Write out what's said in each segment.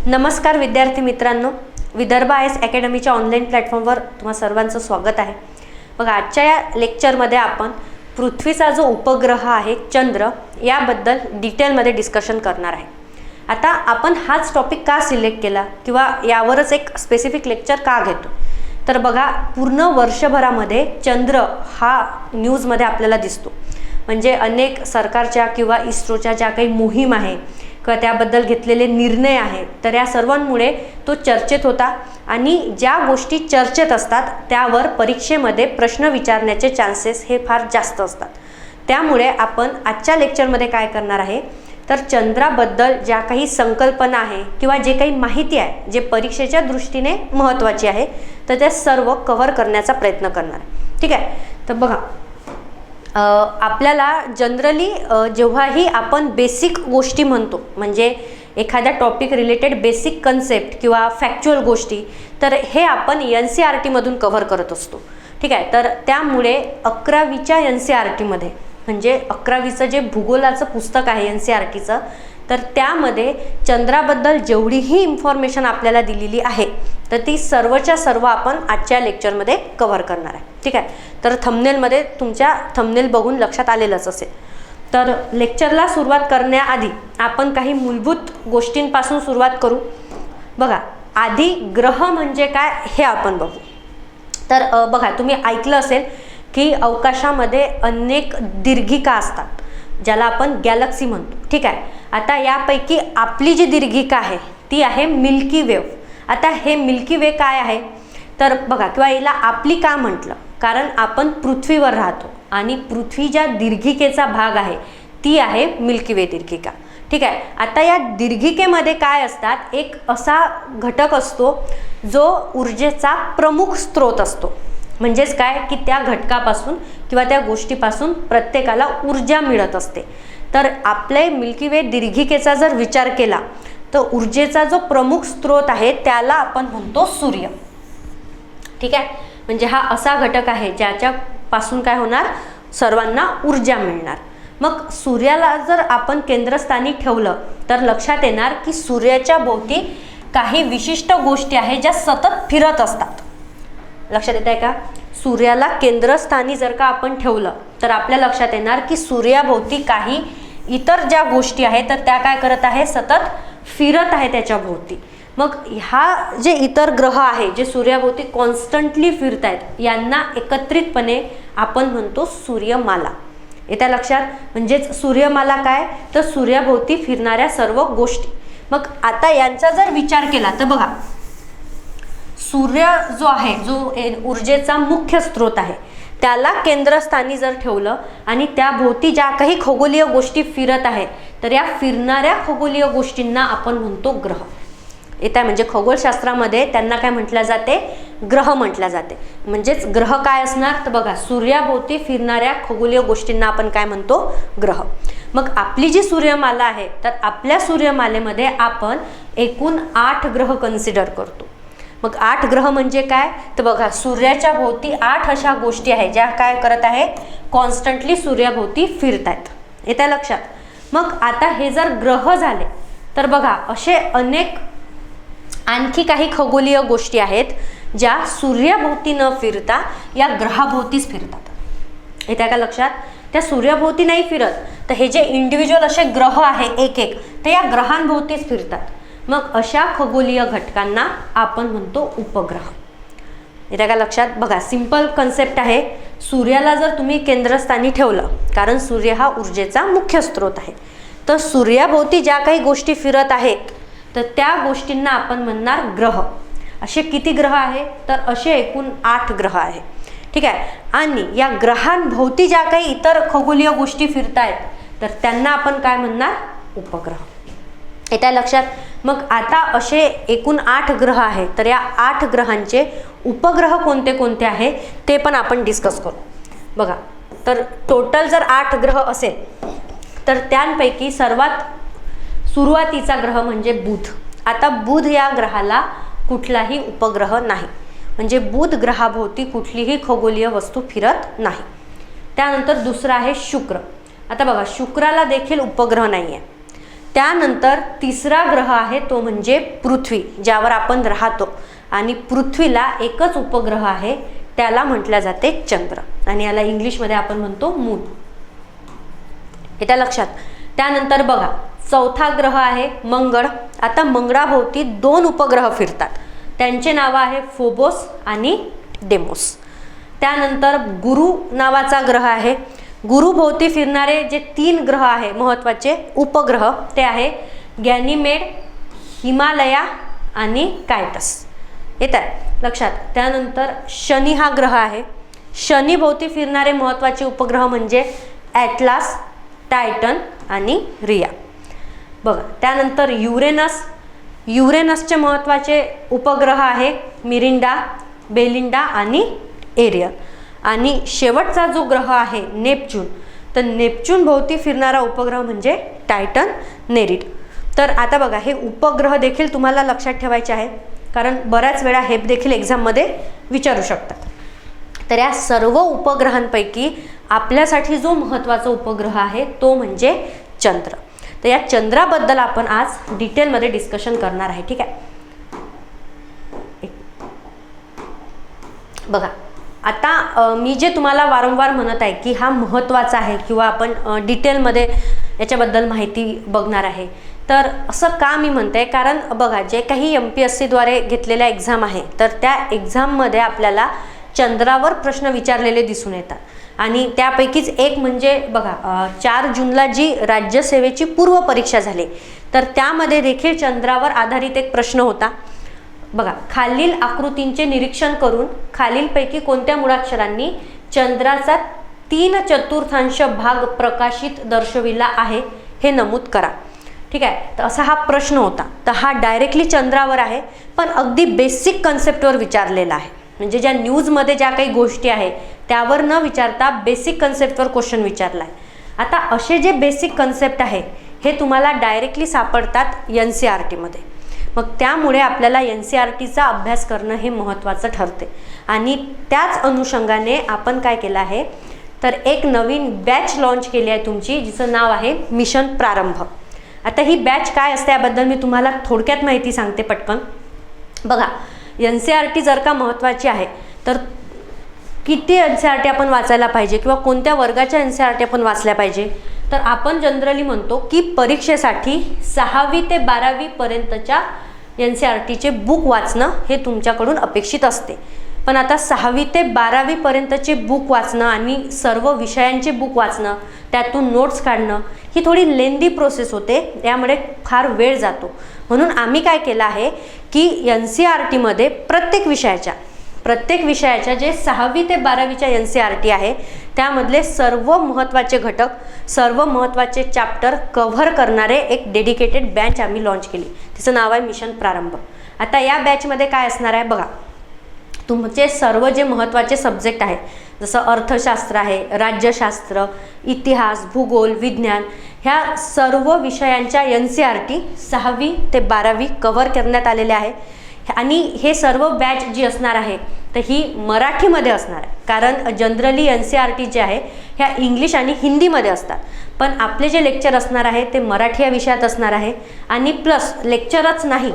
नमस्कार विद्यार्थी मित्रांनो, विदर्भ आयएस अकॅडमीच्या ऑनलाईन प्लॅटफॉर्मवर तुम्हा सर्वांचं स्वागत आहे। बघा, आजच्या या लेक्चरमध्ये आपण पृथ्वीचा जो उपग्रह आहे चंद्र याबद्दल डिटेलमध्ये डिस्कशन करणार आहे। आता आपण हाच टॉपिक का सिलेक्ट केला किंवा यावरच एक स्पेसिफिक लेक्चर का घेतो, तर बघा पूर्ण वर्षभरामध्ये चंद्र हा न्यूजमध्ये आपल्याला दिसतो। म्हणजे अनेक सरकारच्या किंवा इस्रोच्या ज्या काही मोहीम आहे किंवा त्याबद्दल घेतलेले निर्णय आहेत, तर या सर्वांमुळे तो चर्चेत होता आणि ज्या गोष्टी चर्चेत असतात त्यावर परीक्षेमध्ये प्रश्न विचारण्याचे चान्सेस हे फार जास्त असतात। त्यामुळे आपण आजच्या लेक्चरमध्ये काय करणार आहे, तर चंद्राबद्दल ज्या काही संकल्पना आहे किंवा जे काही माहिती आहे जे परीक्षेच्या दृष्टीने महत्त्वाची आहे, तर ते सर्व कव्हर करण्याचा प्रयत्न करणार आहे। ठीक आहे, तर बघा आपल्याला जनरली जेव्हाही आपण बेसिक गोष्टी म्हणतो, म्हणजे एखाद्या टॉपिक रिलेटेड बेसिक कन्सेप्ट किंवा फॅक्च्युअल गोष्टी, तर हे आपण NCERT मधून कव्हर करत असतो। ठीक आहे, तर त्यामुळे 11वीच्या NCERT मध्ये म्हणजे 11वीचं जे भूगोलाचं पुस्तक आहे NCERTचं, तर त्यामध्ये चंद्राबद्दल जेवढीही इन्फॉर्मेशन आपल्याला दिलेली आहे तर ती सर्वच्या सर्व आपण आजच्या लेक्चरमध्ये कव्हर करणार आहे। ठीक आहे, तर थंबनेलमध्ये तुमच्या थंबनेल बघून लक्षात आलेलंच असेल। तर लेक्चरला सुरुवात करण्याआधी आपण काही मूलभूत गोष्टींपासून सुरुवात करू। बघा, आधी ग्रह म्हणजे काय हे आपण बघू। तर बघा, तुम्ही ऐकलं असेल की अवकाशामध्ये अनेक दीर्घिका असतात, ज्याला आपण गॅलेक्सी म्हणतो। ठीक आहे, आता यापैकी आपली जी दीर्घिका आहे ती आहे मिल्की वेव्ह। आता हे मिल्की वे काय आहे, तर बघा, किंवा याला आपली का म्हटलं, कारण आपण पृथ्वीवर राहतो आणि पृथ्वी ज्या दीर्घिकेचा भाग आहे ती आहे मिल्की वे दीर्घिका। ठीक आहे, आता या दीर्घिकेमध्ये काय असतात, एक असा घटक असतो जो ऊर्जेचा प्रमुख स्रोत असतो। म्हणजेच काय की त्या घटकापासून किंवा त्या गोष्टीपासून प्रत्येकाला ऊर्जा मिळत असते। तर आपले मिल्की वे दीर्घिकेचा जर विचार केला तर ऊर्जेचा जो प्रमुख स्रोत आहे त्याला आपण म्हणतो सूर्य। ठीक आहे, म्हणजे हा असा घटक आहे ज्याच्यापासून काय होणार, सर्वांना ऊर्जा मिळणार। मग सूर्याला जर आपण केंद्रस्थानी ठेवलं तर लक्षात येणार की सूर्याच्या भोवती काही विशिष्ट गोष्टी आहेत ज्या सतत फिरत असतात। लक्षात येत आहे का? सूर्याला केंद्रस्थानी जर का आपण ठेवलं तर आपल्या लक्षात येणार की सूर्याभोवती काही इतर ज्या गोष्टी आहेत तर त्या काय करत आहे, सतत फिरत आहे त्याच्या भोवती। मग हा जे इतर ग्रह आहे जे सूर्याभोवती कॉन्स्टंटली फिरत आहेत, यांना एकत्रितपणे आपण म्हणतो सूर्यमाला। येत्या लक्षात? म्हणजेच सूर्यमाला काय, तर सूर्याभोवती फिरणाऱ्या सर्व गोष्टी। मग आता यांचा जर विचार केला तर बघा, सूर्य जो आहे, जो ऊर्जेचा मुख्य स्रोत आहे, त्याला केंद्रस्थानी जर ठेवलं आणि त्याभोवती ज्या काही खगोलीय गोष्टी फिरत आहेत तर या फिरणाऱ्या खगोलीय गोष्टींना आपण म्हणतो ग्रह। येत म्हणजे खगोलशास्त्रामध्ये त्यांना काय म्हटलं जाते, ग्रह म्हटलं जाते। म्हणजेच ग्रह काय असणार, तर बघा, सूर्याभोवती फिरणाऱ्या खगोलीय गोष्टींना आपण काय म्हणतो, ग्रह। मग आपली जी सूर्यमाला आहे तर आपल्या सूर्यमालेमध्ये आपण एकूण 8 ग्रह कन्सिडर करतो। मग 8 ग्रह म्हणजे काय, तर बघा, सूर्याच्या भोवती 8 अशा गोष्टी आहेत ज्या काय करत आहेत, कॉन्स्टंटली सूर्याभोवती फिरत आहेत। येत्या लक्षात? मग आता हे जर ग्रह झाले तर बघा, असे अनेक आणखी काही खगोलीय गोष्टी आहेत ज्या सूर्याभोवती न फिरता या ग्रहाभोवतीच फिरतात। येत्या का लक्षात? त्या सूर्याभोवती नाही फिरत, तर हे जे इंडिव्हिज्युअल असे ग्रह आहे एक एक, तर या ग्रहांभोवतीच फिरतात। मग अशा खगोलीय घटकांना आपण म्हणतो उपग्रह। येत्या का लक्षात? बघा, सिंपल कन्सेप्ट आहे। सूर्याला जर तुम्ही केंद्रस्थानी ठेवलं, कारण सूर्य हा ऊर्जेचा मुख्य स्रोत आहे, तर सूर्याभोवती ज्या काही गोष्टी फिरत आहेत तर त्या गोष्टींना आपण म्हणणार ग्रह। असे किती ग्रह आहे, तर असे एकूण 8 ग्रह आहे। ठीक आहे, आणि या ग्रहांभोवती ज्या काही इतर खगोलीय गोष्टी फिरतायत तर त्यांना आपण काय म्हणणार, उपग्रह। येत्या लक्षात? मग आता असे एकूण 8 ग्रह आहेत, तर या 8 ग्रहांचे उपग्रह कोणते कोणते आहे ते पण आपण डिस्कस करू। बघा, तर टोटल जर 8 ग्रह असेल तर त्यांपैकी सर्वात सुरुवातीचा ग्रह म्हणजे बुध। आता बुध या ग्रहाला कुठलाही उपग्रह नाही, म्हणजे बुध ग्रहाभोवती कुठलीही खगोलीय वस्तू फिरत नाही। त्यानंतर दुसरा आहे शुक्र। आता बघा, शुक्राला देखील उपग्रह नाही आहे। त्यानंतर तिसरा ग्रह आहे तो म्हणजे पृथ्वी, ज्यावर आपण राहतो, आणि पृथ्वीला एकच उपग्रह आहे, त्याला म्हटलं जाते चंद्र, आणि याला इंग्लिशमध्ये आपण म्हणतो मून. हे त्या लक्षात. त्यानंतर बघा चौथा ग्रह आहे मंगळ. आता मंगळाभोवती 2 उपग्रह फिरतात, त्यांचे नाव आहे फोबोस आणि डेमोस. त्यानंतर गुरु नावाचा ग्रह आहे. गुरुभोवती फिरणारे जे 3 ग्रह आहे महत्त्वाचे उपग्रह ते आहे गॅनिमेड, हिमालया आणि कायटस. येतात लक्षात. त्यानंतर शनी हा ग्रह आहे. शनीभोवती फिरणारे महत्त्वाचे उपग्रह म्हणजे ॲटलास, टायटन आणि रिया. बघा त्यानंतर युरेनसचे महत्त्वाचे उपग्रह आहे मिरिंडा, बेलिंडा आणि एरियल. आणि शेवटचा जो ग्रह आहे नेपच्यून, तर नेपच्यून भोवती फिरणारा उपग्रह म्हणजे टायटन, नेरीड. तर आता बघा हे उपग्रह देखील तुम्हाला लक्षात ठेवायचे आहे, कारण बऱ्याच वेळा हे देखील एक्झाममध्ये विचारू शकतात. तर या सर्व उपग्रहांपैकी आपल्यासाठी जो महत्त्वाचा उपग्रह आहे तो म्हणजे चंद्र. तर या चंद्राबद्दल आपण आज डिटेलमध्ये डिस्कशन करणार आहे. ठीक आहे. बघा आता मी जे तुम्हाला वारंवार म्हणत आहे की हा महत्त्वाचा आहे किंवा आपण डिटेलमध्ये याच्याबद्दल माहिती बघणार आहे, तर असं का मी म्हणते, कारण बघा जे काही MPSCद्वारे घेतलेल्या एक्झाम आहे तर त्या एक्झाममध्ये आपल्याला चंद्रावर प्रश्न विचारलेले दिसून येतात. आणि त्यापैकीच एक म्हणजे बघा 4 जूनला जी राज्यसेवेची पूर्व परीक्षा झाली तर त्यामध्ये देखील चंद्रावर आधारित एक प्रश्न होता. बघा खालील आकृतींचे निरीक्षण करून खालीलपैकी कोणत्या मुळाक्षरांनी चंद्राचा 3/4 भाग प्रकाशित दर्शविला आहे हे नमूद करा. ठीक आहे. तर असा हा प्रश्न होता. तर हा डायरेक्टली चंद्रावर आहे, पण अगदी बेसिक कन्सेप्टवर विचारलेला आहे. म्हणजे ज्या न्यूजमध्ये ज्या काही गोष्टी आहे त्यावर न विचारता बेसिक कन्सेप्टवर क्वेश्चन विचारला आहे. आता असे जे बेसिक कन्सेप्ट आहे हे तुम्हाला डायरेक्टली सापडतात NCERTमध्ये. मग त्यामुळे आपल्याला NCERTचा अभ्यास करणं हे महत्त्वाचं ठरते. आणि त्याच अनुषंगाने आपण काय केलं आहे, तर एक नवीन बॅच लॉन्च केली आहे तुमची, जिचं नाव आहे मिशन प्रारंभ. आता ही बॅच काय असते याबद्दल मी तुम्हाला थोडक्यात माहिती सांगते पटकन. बघा NCERT जर का महत्त्वाची आहे तर किती NCERT आपण वाचायला पाहिजे किंवा कोणत्या वर्गाच्या NCERT आपण वाचल्या पाहिजे, तर आपण जनरली म्हणतो की परीक्षेसाठी 6वी ते 12वी पर्यंतच्या NCERTचे बुक वाचणं हे तुमच्याकडून अपेक्षित असते. पण आता 6वी ते 12वी पर्यंतचे बुक वाचणं आणि सर्व विषयांचे बुक वाचणं, त्यातून नोट्स काढणं ही थोडी लेंदी प्रोसेस होते, यामुळे फार वेळ जातो. म्हणून आम्ही काय केलं आहे की NCERTमध्ये प्रत्येक विषयाच्या जे 6वी ते 12वीच्या NCERT आहे त्यामधले सर्व महत्त्वाचे घटक, सर्व महत्त्वाचे चॅप्टर कव्हर करणारे एक डेडिकेटेड बॅच आम्ही लॉन्च केली. तिचं नाव आहे मिशन प्रारंभ. आता या बॅचमध्ये काय असणार आहे बघा, तुमचे सर्व जे महत्त्वाचे सब्जेक्ट आहे जसं अर्थशास्त्र आहे, राज्यशास्त्र, इतिहास, भूगोल, विज्ञान, ह्या सर्व विषयांच्या NCERT 6वी ते 12वी कव्हर करण्यात आलेले आहे. आणि हे सर्व बॅच जी असणार आहे तर ही मराठीमध्ये असणार आहे, कारण जनरली NCERT जे आहे ह्या इंग्लिश आणि हिंदीमध्ये असतात. पण आपले जे लेक्चर असणार आहे ते मराठी या विषयात असणार आहे. आणि प्लस लेक्चरच नाही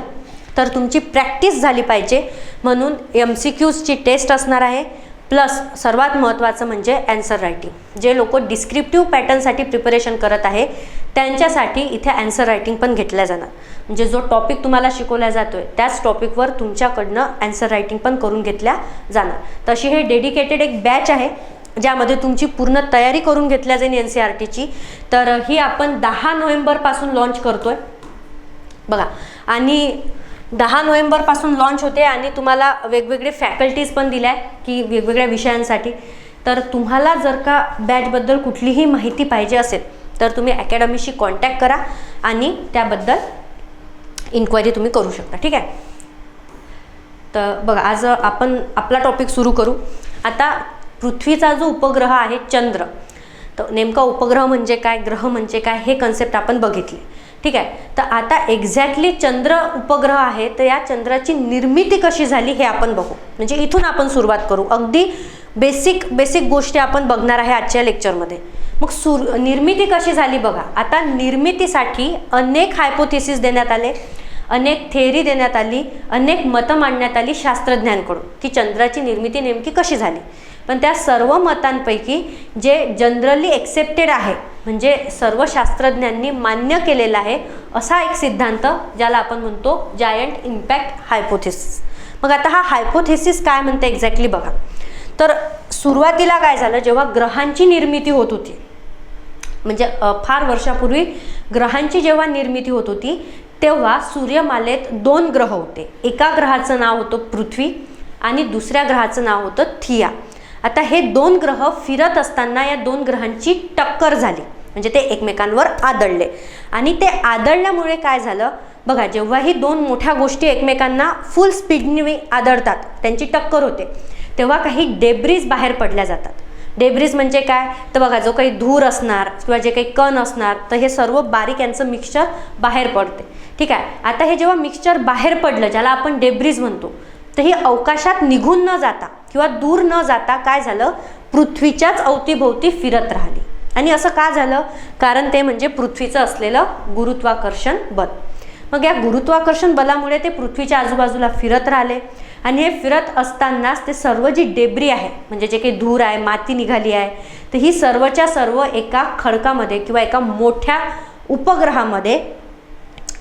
तर तुमची प्रॅक्टिस झाली पाहिजे म्हणून MCQची टेस्ट असणार आहे. प्लस सर्वात महत्त्वाचं म्हणजे ॲन्सर रायटिंग. जे लोक डिस्क्रिप्टिव्ह पॅटर्नसाठी प्रिपरेशन करत आहे त्यांच्यासाठी इथे ॲन्सर रायटिंग पण घेतल्या जाणार. म्हणजे जो टॉपिक तुम्हाला शिकवला जातोय त्याच टॉपिकवर तुमच्याकडनं ॲन्सर रायटिंग पण करून घेतल्या जाणार. तशी हे डेडिकेटेड एक बॅच आहे ज्यामध्ये तुमची पूर्ण तयारी करून घेतल्या जाईल NCERTची. तर ही आपण 10 नोव्हेंबरपासून लॉन्च करतोय बघा. आणि 10 नोव्हेंबरपासून लॉन्च होते आणि तुम्हाला वेगवेगळे फॅकल्टीज पण दिल्या आहे की वेगवेगळ्या विषयांसाठी. तर तुम्हाला जर का बॅचबद्दल कुठलीही माहिती पाहिजे असेल तर तुम्ही अकॅडमीशी कॉन्टॅक्ट करा आणि त्याबद्दल इन्क्वायरी तुम्ही करू शकता. ठीक आहे. तर बघा आज आपण आपला टॉपिक सुरू करू. आता पृथ्वीचा जो उपग्रह आहे चंद्र, तर नेमका उपग्रह म्हणजे काय, ग्रह म्हणजे काय, हे कन्सेप्ट आपण बघितले. ठीक आहे. तर आता एक्झॅक्टली चंद्र उपग्रह आहे तर या चंद्राची निर्मिती कशी झाली हे आपण बघू. म्हणजे इथून आपण सुरुवात करू, अगदी बेसिक गोष्टी आपण बघणार आहे आजच्या लेक्चरमध्ये. मग निर्मिती कशी झाली बघा. आता निर्मितीसाठी अनेक हायपोथेसिस देण्यात आले, अनेक थेअरी देण्यात आली, अनेक मतं मांडण्यात आली शास्त्रज्ञांकडून की चंद्राची निर्मिती नेमकी कशी झाली. पण त्या सर्व मतांपैकी जे जनरली एक्सेप्टेड आहे, म्हणजे सर्व शास्त्रज्ञांनी मान्य केलेला आहे असा एक सिद्धांत ज्याला आपण म्हणतो जायंट इम्पॅक्ट हायपोथेसिस. मग आता हा हायपोथेसिस काय म्हणते एक्झॅक्टली बघा. तर सुरुवातीला काय झालं, जेव्हा ग्रहांची निर्मिती होत होती, म्हणजे फार वर्षापूर्वी ग्रहांची जेव्हा निर्मिती होत होती तेव्हा सूर्यमालेत 2 ग्रह होते. एका ग्रहाचं नाव होतं पृथ्वी आणि दुसऱ्या ग्रहाचं नाव होतं थिया. आता हे 2 ग्रह फिरत असताना या 2 ग्रहांची टक्कर झाली, म्हणजे ते एकमेकांवर आदळले. आणि ते आदळल्यामुळे काय झालं बघा, जेव्हा ही 2 मोठ्या गोष्टी एकमेकांना फुल स्पीडने आदळतात, त्यांची टक्कर होते, तेव्हा काही डेब्रिज बाहेर पडल्या जातात. डेब्रिज म्हणजे काय तर बघा, जो काही धूर असणार किंवा जे काही कण असणार तर हे सर्व बारीक यांचं मिक्सचर बाहेर पडते. ठीक आहे. आता हे जेव्हा मिक्सचर बाहेर पडलं, ज्याला आपण डेब्रिज म्हणतो, तर ही अवकाशात निघून न जाता किंवा दूर न जाता काय झालं, पृथ्वीच्याच अवतीभोवती फिरत राहिली. आणि असं का झालं, कारण ते म्हणजे पृथ्वीचं असलेलं गुरुत्वाकर्षण बल. मग या गुरुत्वाकर्षण बलामुळे ते पृथ्वीच्या आजूबाजूला फिरत राहिले आणि हे फिरत असतानाच ते सर्व जी डेब्री आहे, म्हणजे जे काही धूर आहे, माती निघाली आहे, तर ही सर्वच्या सर्व एका खडकामध्ये किंवा एका मोठ्या उपग्रहामध्ये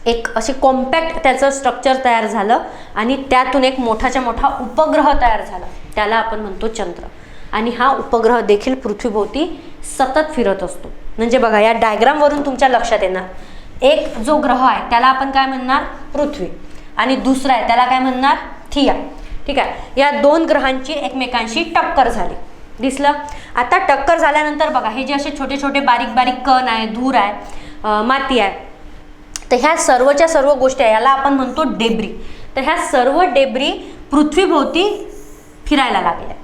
एक असे कॉम्पॅक्ट त्याचं स्ट्रक्चर तयार झालं आणि त्यातून एक मोठाच्या मोठा उपग्रह तयार झाला, त्याला आपण म्हणतो चंद्र. आणि हा उपग्रह देखील पृथ्वीभोवती सतत फिरत असतो. म्हणजे बघा, या डायग्रामवरून तुमच्या लक्षात येणार, एक जो ग्रह आहे त्याला आपण काय म्हणणार, पृथ्वी, आणि दुसरा आहे त्याला काय म्हणणार, थिया. ठीक आहे. या 2 ग्रहांची एकमेकांशी टक्कर झाली, दिसलं. आता टक्कर झाल्यानंतर बघा, हे जे असे छोटे छोटे बारीक बारीक कण आहे, धूर आहे, माती आहे, तर ह्या सर्वच्या सर्व गोष्टी आहे, याला आपण म्हणतो डेब्री. तर ह्या सर्व डेब्री पृथ्वीभोवती फिरायला लागल्या,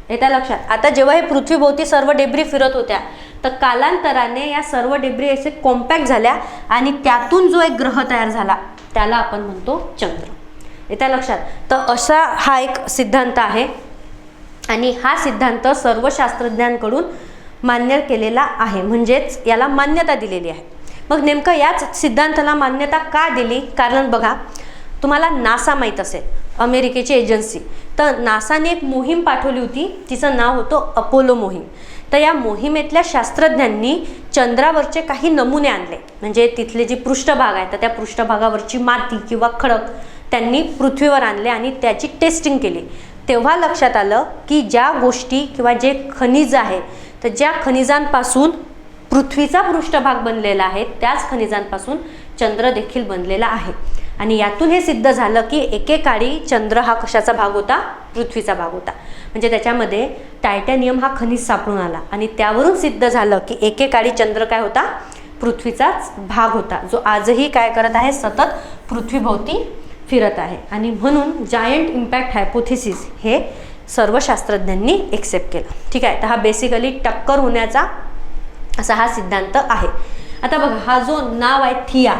येत्या लक्षात. आता जेव्हा हे पृथ्वीभोवती सर्व डेब्री फिरत होत्या तर कालांतराने या सर्व डेब्री असे कॉम्पॅक्ट झाल्या आणि त्यातून जो एक ग्रह तयार झाला त्याला आपण म्हणतो चंद्र, येत्या लक्षात. तर असा हा एक सिद्धांत आहे आणि हा सिद्धांत सर्व शास्त्रज्ञांकडून मान्य केलेला आहे, म्हणजेच याला मान्यता दिलेली आहे. मग नेमकं याच सिद्धांताला मान्यता का दिली, कारण बघा, तुम्हाला नासा माहीत असेल, अमेरिकेची एजन्सी. तर नासाने एक मोहीम पाठवली होती, तिचं नाव होतं अपोलो मोहीम. तर या मोहिमेतल्या शास्त्रज्ञांनी चंद्रावरचे काही नमुने आणले, म्हणजे तिथले जे पृष्ठभाग आहे तर त्या पृष्ठभागावरची माती किंवा खडक त्यांनी पृथ्वीवर आणले आणि त्याची टेस्टिंग केली. तेव्हा लक्षात आलं की ज्या गोष्टी किंवा जे खनिज आहे, तर ज्या खनिजांपासून पृथ्वीचा पृष्ठभाग बनलेला आहे त्याच खनिजांपासून चंद्र देखील बनलेला आहे. आणि यातून हे सिद्ध झालं की एकेकाळी चंद्र हा कशाचा भाग होता, पृथ्वीचा भाग होता. म्हणजे त्याच्यामध्ये टायटॅनियम हा खनिज सापडून आला आणि त्यावरून सिद्ध झालं की एकेकाळी चंद्र काय होता, पृथ्वीचाच भाग होता, जो आजही काय करत आहे, सतत पृथ्वीभोवती फिरत आहे. आणि म्हणून जायंट इम्पॅक्ट हायपोथेसिस हे सर्व शास्त्रज्ञांनी एक्सेप्ट केलं. ठीक आहे. तर हा बेसिकली टक्कर होण्याचा असा हा सिद्धांत आहे. आता बघा, हा जो नाव आहे थिया,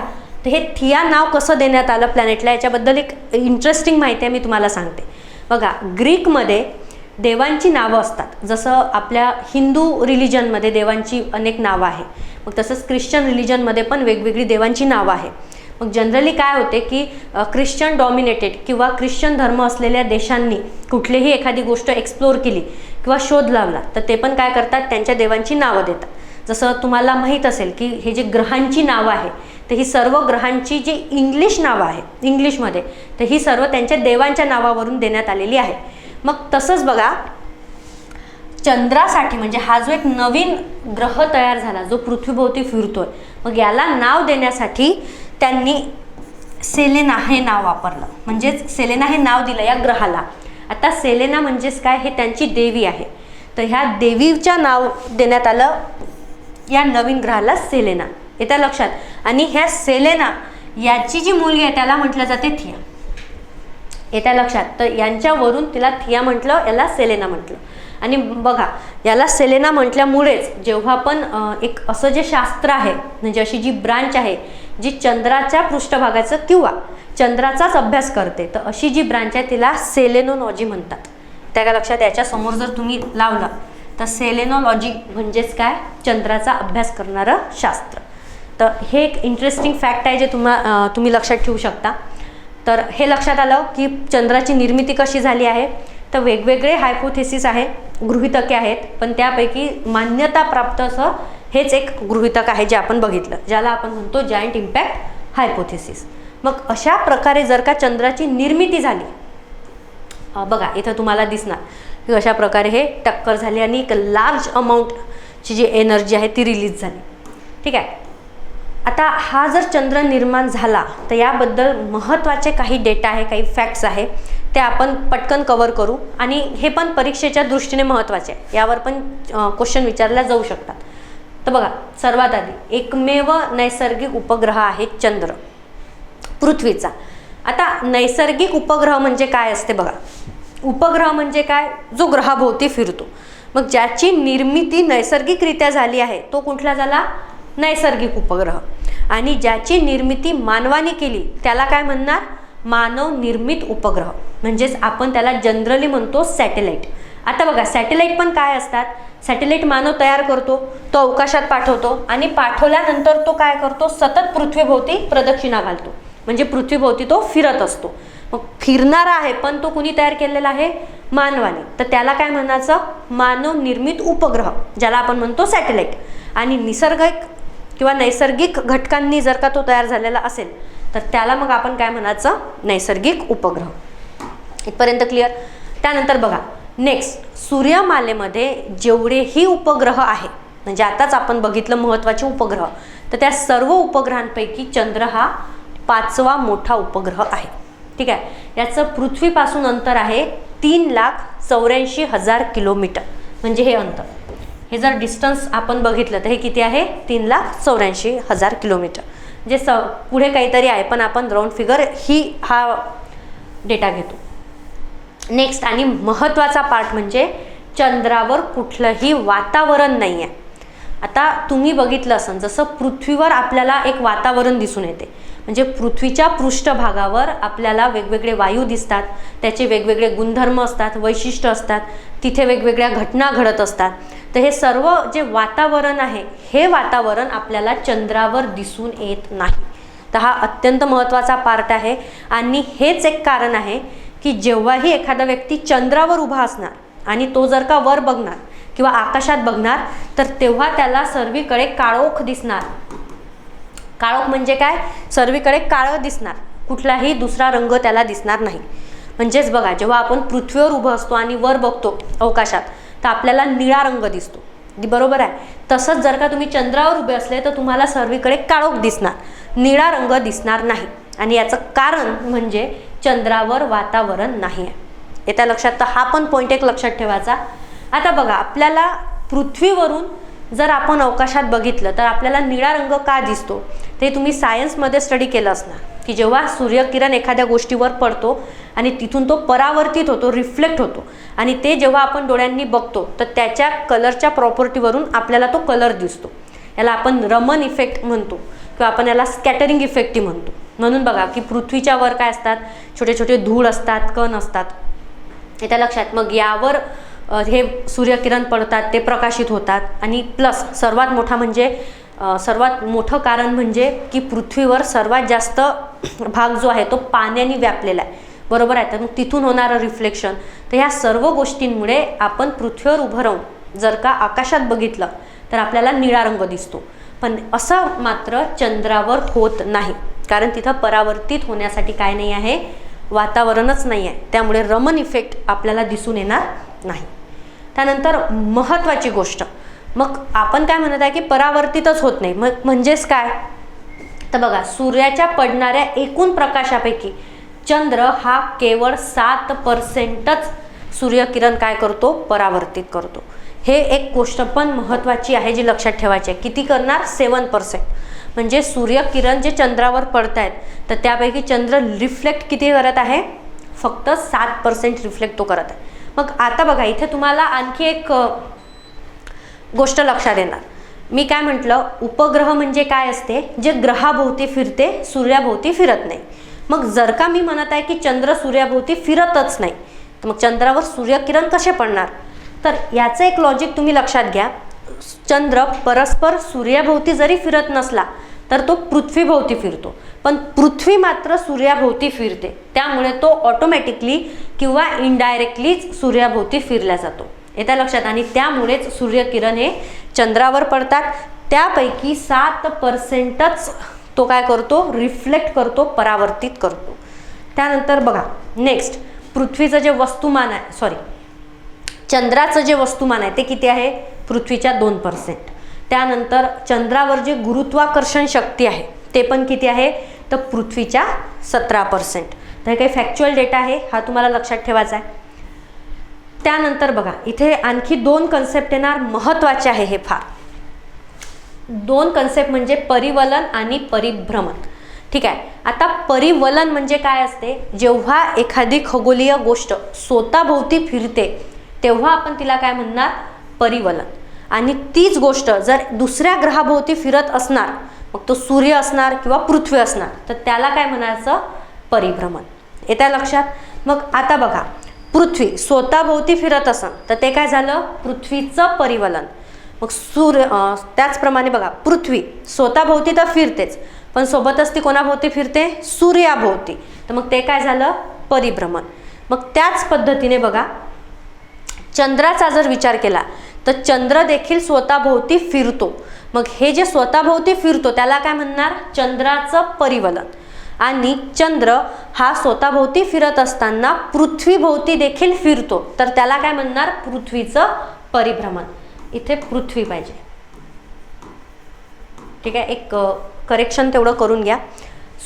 तर हे थिया नाव कसं देण्यात आलं प्लॅनेटला, याच्याबद्दल एक इंटरेस्टिंग माहिती आहे, मी तुम्हाला सांगते. बघा, ग्रीकमध्ये देवांची नावं असतात, जसं आपल्या हिंदू रिलिजनमध्ये देवांची अनेक नावं आहे, मग तसंच ख्रिश्चन रिलिजनमध्ये पण वेगवेगळी देवांची नावं आहे. मग जनरली काय होते की ख्रिश्चन डॉमिनेटेड किंवा ख्रिश्चन धर्म असलेल्या देशांनी कुठलीही एखादी गोष्ट एक्सप्लोर केली किंवा शोध लावला तर ते पण काय करतात, त्यांच्या देवांची नावं देतात. जसं तुम्हाला माहीत असेल की हे जे ग्रहांची नावं आहे, तर ही सर्व ग्रहांची जी इंग्लिश नावं आहे इंग्लिशमध्ये, तर ही सर्व त्यांच्या देवांच्या नावावरून देण्यात आलेली आहे. मग तसंच बघा, चंद्रासाठी म्हणजे हा जो एक नवीन ग्रह तयार झाला जो पृथ्वीभोवती फिरतोय, मग याला नाव देण्यासाठी त्यांनी सेलेना हे नाव वापरलं, म्हणजेच सेलेना हे नाव दिलं या ग्रहाला. आता सेलेना म्हणजेच काय, हे त्यांची देवी आहे, तर ह्या देवीच्या नाव देण्यात आलं या नवीन ग्रहाला सेलेना, येत्या लक्षात. आणि ह्या सेलेना याची जी मुलगी आहे त्याला म्हटलं जाते थिया, येत्या लक्षात. तर यांच्यावरून तिला थिया म्हटलं, याला सेलेना म्हटलं. आणि बघा, याला सेलेना म्हटल्यामुळेच जेव्हा पण एक असं जे शास्त्र आहे, म्हणजे अशी जी ब्रांच आहे जी चंद्राच्या पृष्ठभागाचं किंवा चंद्राचाच अभ्यास करते, तर अशी जी ब्रांच आहे तिला सेलेनोलॉजी म्हणतात, त्या लक्षात याच्या समोर जर तुम्ही लावलं तर सेलेनॉलॉजी म्हणजेच काय, चंद्राचा अभ्यास करणारं शास्त्र. तर हे एक इंटरेस्टिंग फॅक्ट आहे जे तुम्ही लक्षात ठेवू शकता. तर हे लक्षात आलं की चंद्राची निर्मिती कशी झाली आहे. तर वेगवेगळे हायपोथेसिस आहे, गृहीतके आहेत, पण त्यापैकी मान्यता प्राप्त असं हेच एक गृहीतक आहे जे आपण बघितलं, ज्याला आपण म्हणतो जायंट इम्पॅक्ट हायपोथेसिस. मग अशा प्रकारे जर का चंद्राची निर्मिती झाली, बघा इथं तुम्हाला दिसणार की अशा प्रकारे हे टक्कर झाली आणि एक लार्ज अमाऊंटची जी एनर्जी आहे ती रिलीज झाली. ठीक आहे. आता हा जर चंद्र निर्माण झाला तर याबद्दल महत्त्वाचे काही डेटा आहे, काही फॅक्ट्स आहे, ते आपण पटकन कव्हर करू. आणि हे पण परीक्षेच्या दृष्टीने महत्त्वाचे आहे, यावर पण क्वेश्चन विचारला जाऊ शकतात. तर बघा, सर्वात आधी एकमेव नैसर्गिक उपग्रह आहे चंद्र पृथ्वीचा. आता नैसर्गिक उपग्रह म्हणजे काय असते बघा. उपग्रह म्हणजे काय, जो ग्रहाभोवती फिरतो. मग ज्याची निर्मिती नैसर्गिकरित्या झाली आहे तो कुठला झाला, नैसर्गिक उपग्रह. आणि ज्याची निर्मिती मानवाने केली त्याला काय म्हणणार, मानव निर्मित उपग्रह. म्हणजेच आपण त्याला जनरली म्हणतो सॅटेलाइट. आता बघा, सॅटेलाइट पण काय असतात, सॅटेलाइट मानव तयार करतो, तो अवकाशात पाठवतो आणि पाठवल्यानंतर तो काय करतो, सतत पृथ्वीभोवती प्रदक्षिणा घालतो. म्हणजे पृथ्वीभोवती तो फिरत असतो. मग फिरणारा आहे पण तो कुणी तयार केलेला आहे, मानवाने. तर त्याला काय म्हणायचं, मानव निर्मित उपग्रह, ज्याला आपण म्हणतो सॅटेलाइट. आणि निसर्गिक किंवा नैसर्गिक घटकांनी जर का तो तयार झालेला असेल तर त्याला मग आपण काय म्हणायचं, नैसर्गिक उपग्रह. इथपर्यंत क्लिअर. त्यानंतर बघा, नेक्स्ट सूर्यमालेमध्ये जेवढेही उपग्रह आहे, म्हणजे आताच आपण बघितलं महत्त्वाचे उपग्रह, तर त्या सर्व उपग्रहांपैकी चंद्र हा 5वा मोठा उपग्रह आहे. ठीक आहे. याचं पृथ्वीपासून अंतर आहे 3,84,000 किलोमीटर. म्हणजे हे अंतर, हे जर डिस्टन्स आपण बघितलं तर हे किती आहे, 3,84,000 किलोमीटर. म्हणजे पुढे काहीतरी आहे पण आपण राऊंड फिगर हा डेटा घेतो. नेक्स्ट आणि महत्त्वाचा पार्ट म्हणजे चंद्रावर कुठलंही वातावरण नाही आहे. आता तुम्ही बघितलं असेल जसं पृथ्वीवर आपल्याला एक वातावरण दिसून येते, म्हणजे पृथ्वीच्या पृष्ठभागावर आपल्याला वेगवेगळे वायू दिसतात, त्याचे वेगवेगळे गुणधर्म असतात, वैशिष्ट्य असतात, तिथे वेगवेगळ्या घटना घडत असतात. तर हे सर्व जे वातावरण आहे हे वातावरण आपल्याला चंद्रावर दिसून येत नाही. तर हा अत्यंत महत्त्वाचा पार्ट आहे. आणि हेच एक कारण आहे की जेव्हाही एखादा व्यक्ती चंद्रावर उभा असणार आणि तो जर का वर बघणार किंवा आकाशात बघणार तर तेव्हा त्याला सर्वीकडे काळोख दिसणार. काळोख म्हणजे काय, सर्वीकडे काळं दिसणार, कुठलाही दुसरा रंग त्याला दिसणार नाही. म्हणजेच बघा, जेव्हा आपण पृथ्वीवर उभं असतो आणि वर बघतो अवकाशात तर आपल्याला निळा रंग दिसतो, बरोबर आहे. तसंच जर का तुम्ही चंद्रावर उभे असले तर तुम्हाला सर्वीकडे काळोख दिसणार, निळा रंग दिसणार नाही. आणि याचं कारण म्हणजे चंद्रावर वातावरण नाही आहे. येत्या लक्षात. तर हा पण पॉईंट एक लक्षात ठेवायचा. आता बघा, आपल्याला पृथ्वीवरून जर आपण अवकाशात बघितलं तर आपल्याला निळा रंग का दिसतो ते तुम्ही सायन्समध्ये स्टडी केलं असणार की जेव्हा सूर्यकिरण एखाद्या गोष्टीवर पडतो आणि तिथून तो परावर्तित होतो, रिफ्लेक्ट होतो, आणि ते जेव्हा आपण डोळ्यांनी बघतो तर त्याच्या कलरच्या प्रॉपर्टीवरून आपल्याला तो कलर दिसतो. याला आपण रमन इफेक्ट म्हणतो किंवा आपण याला स्कॅटरिंग इफेक्टही म्हणतो. म्हणून बघा की पृथ्वीच्या वर काय असतात, छोटे छोटे धूळ असतात, कण असतात, येत्या लक्षात. मग यावर हे सूर्यकिरण पडतात, ते प्रकाशित होतात. आणि प्लस सर्वात मोठं कारण म्हणजे की पृथ्वीवर सर्वात जास्त भाग जो आहे तो पाण्याने व्यापलेला आहे, बरोबर आहे. तर मग तिथून होणारं रिफ्लेक्शन. तर ह्या सर्व गोष्टींमुळे आपण पृथ्वीवर उभं राहून जर का आकाशात बघितलं तर आपल्याला निळा रंग दिसतो. पण असं मात्र चंद्रावर होत नाही, कारण तिथं परावर्तित होण्यासाठी काय नाही आहे, वातावरणच नाही आहे. त्यामुळे रमन इफेक्ट आपल्याला दिसून येणार नाही. त्यानंतर महत्त्वाची गोष्ट, मग आपण काय म्हणत आहे की परावर्तितच होत नाही, मग म्हणजेच काय, तर बघा, सूर्याच्या पडणाऱ्या एकूण प्रकाशापैकी चंद्र हा केवळ 7%च सूर्यकिरण काय करतो, परावर्तित करतो. हे एक गोष्ट पण महत्त्वाची आहे जी लक्षात ठेवायची आहे. किती करणार, 7%. म्हणजे सूर्यकिरण जे चंद्रावर पडत आहेत तर त्यापैकी चंद्र रिफ्लेक्ट किती करत आहे, फक्त 7% रिफ्लेक्ट तो करत आहे. मग आता बघा, इथे तुम्हाला आणखी एक गोष्ट लक्षात येणार. मी काय म्हटलं, उपग्रह म्हणजे काय असते, जे ग्रहाभोवती फिरते, सूर्याभोवती फिरत नाही. मग जर का मी म्हणत आहे की चंद्र सूर्याभोवती फिरतच नाही तर मग चंद्रावर सूर्यकिरण कसे पडणार? तर याचं एक लॉजिक तुम्ही लक्षात घ्या. चंद्र परस्पर सूर्याभोवती जरी फिरत नसला तर तो पृथ्वीभोवती फिरतो, पण पृथ्वी मात्र सूर्याभोवती फिरते. त्यामुळे तो ऑटोमॅटिकली किंवा इनडायरेक्टलीच सूर्याभोवती फिरला जातो. येत्या लक्षात. आणि त्यामुळेच सूर्यकिरण हे चंद्रावर पडतात. त्यापैकी 7%च तो काय करतो? रिफ्लेक्ट करतो, परावर्तित करतो. त्यानंतर बघा नेक्स्ट, पृथ्वीचं जे वस्तुमान आहे, चंद्राचं जे वस्तुमान आहे ते किती आहे? पृथ्वीच्या 2%. त्यानंतर चंद्रावर जे गुरुत्वाकर्षण शक्ती आहे ते पण किती आहे? तर पृथ्वीच्या 17%. तर हे काही फॅक्च्युअल डेटा आहे, हा तुम्हाला लक्षात ठेवायचा आहे. त्यानंतर बघा इथे आणखी 2 कन्सेप्ट येणार, महत्त्वाचे आहे हे फार. 2 कन्सेप्ट म्हणजे परिवलन आणि परिभ्रमण. ठीक आहे. आता परिवलन म्हणजे काय असते? जेव्हा एखादी खगोलीय गोष्ट स्वतःभोवती फिरते तेव्हा आपण तिला काय म्हणणार? परिवलन. आणि तीच गोष्ट जर दुसऱ्या ग्रहाभोवती फिरत असणार, मग तो सूर्य असणार किंवा पृथ्वी असणार, तर त्याला काय म्हणायचं? परिभ्रमण. येत्या लक्षात. मग आता बघा, पृथ्वी स्वतःभोवती फिरत असेल तर ते काय झालं? पृथ्वीचं परिवलन. मग त्याचप्रमाणे बघा, पृथ्वी स्वतःभोवती तर फिरतेच, पण सोबतच ती कोणाभोवती फिरते? सूर्याभोवती. तर मग ते काय झालं? परिभ्रमण. मग त्याच पद्धतीने बघा, चंद्राचा जर विचार केला तर चंद्र देखील स्वतःभोवती फिरतो. मग हे जे स्वतःभोवती फिरतो त्याला काय म्हणणार? चंद्राचं परिवलन. आणि चंद्र हा स्वतःभोवती फिरत असताना पृथ्वीभोवती देखील फिरतो, तर त्याला काय म्हणणार? पृथ्वीचं परिभ्रमण. इथे पृथ्वी पाहिजे. ठीक आहे, एक करेक्शन तेवढं करून घ्या.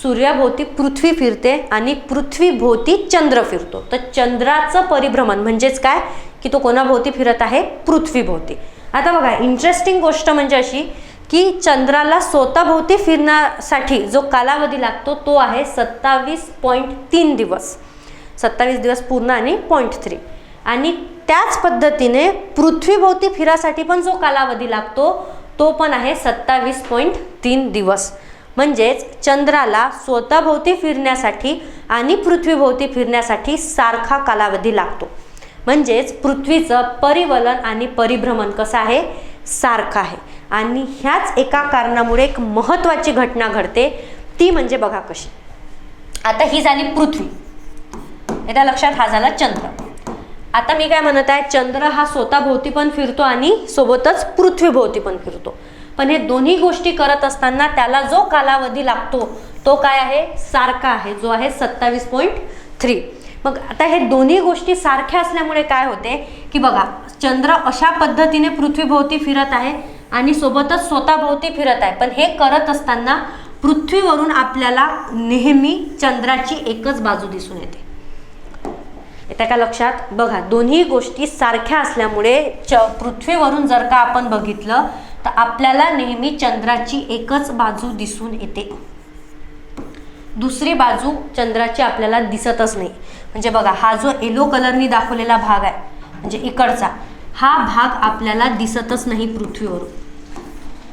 सूर्याभोवती पृथ्वी फिरते आणि पृथ्वीभोवती चंद्र फिरतो. तर चंद्राचं परिभ्रमण म्हणजेच काय? की तो कोणाभोवती फिरत आहे? पृथ्वीभोवती. आता बघा, इंटरेस्टिंग गोष्ट म्हणजे अशी की चंद्राला स्वतःभोवती फिरण्यासाठी जो कालावधी लागतो तो आहे 27.3 दिवस. 27 दिवस पूर्ण आणि 0.3. आणि त्याच पद्धतीने पृथ्वीभोवती फिरासाठी पण जो कालावधी लागतो तो पण आहे 27.3 दिवस. म्हणजेच चंद्राला स्वतःभोवती फिरण्यासाठी आणि पृथ्वीभोवती फिरण्यासाठी सारखा कालावधी लागतो. म्हणजेच पृथ्वीचं परिवलन आणि परिभ्रमण कसं आहे? सारखं आहे. आणि ह्याच एका कारणामुळे एक महत्त्वाची घटना घडते, ती म्हणजे बघा कशी. आता ही झाली पृथ्वी, येत्या लक्षात. हा झाला चंद्र. आता मी काय म्हणत आहे? चंद्र हा स्वतःभोवती पण फिरतो आणि सोबतच पृथ्वीभोवती पण फिरतो. पण हे दोन्ही गोष्टी करत असताना त्याला जो कालावधी लागतो तो काय आहे? सारखा आहे, जो आहे 27.3. मग आता हे दोन्ही गोष्टी सारख्या असल्यामुळे काय होते की बघा, चंद्र अशा पद्धतीने पृथ्वीभोवती फिरत आहे आणि सोबतच स्वतःभोवती फिरत आहे. पण हे करत असताना पृथ्वीवरून आपल्याला नेहमी चंद्राची एकच बाजू दिसून येते. येतं का लक्षात? बघा, दोन्ही गोष्टी सारख्या असल्यामुळे पृथ्वीवरून जर का आपण बघितलं तर आपल्याला नेहमी चंद्राची एकच बाजू दिसून येते. दुसरी बाजू चंद्राची आपल्याला दिसतच नाही. म्हणजे बघा, हा जो येलो कलरनी दाखवलेला भाग आहे म्हणजे इकडचा, हा भाग आपल्याला दिसतच नाही पृथ्वीवरून.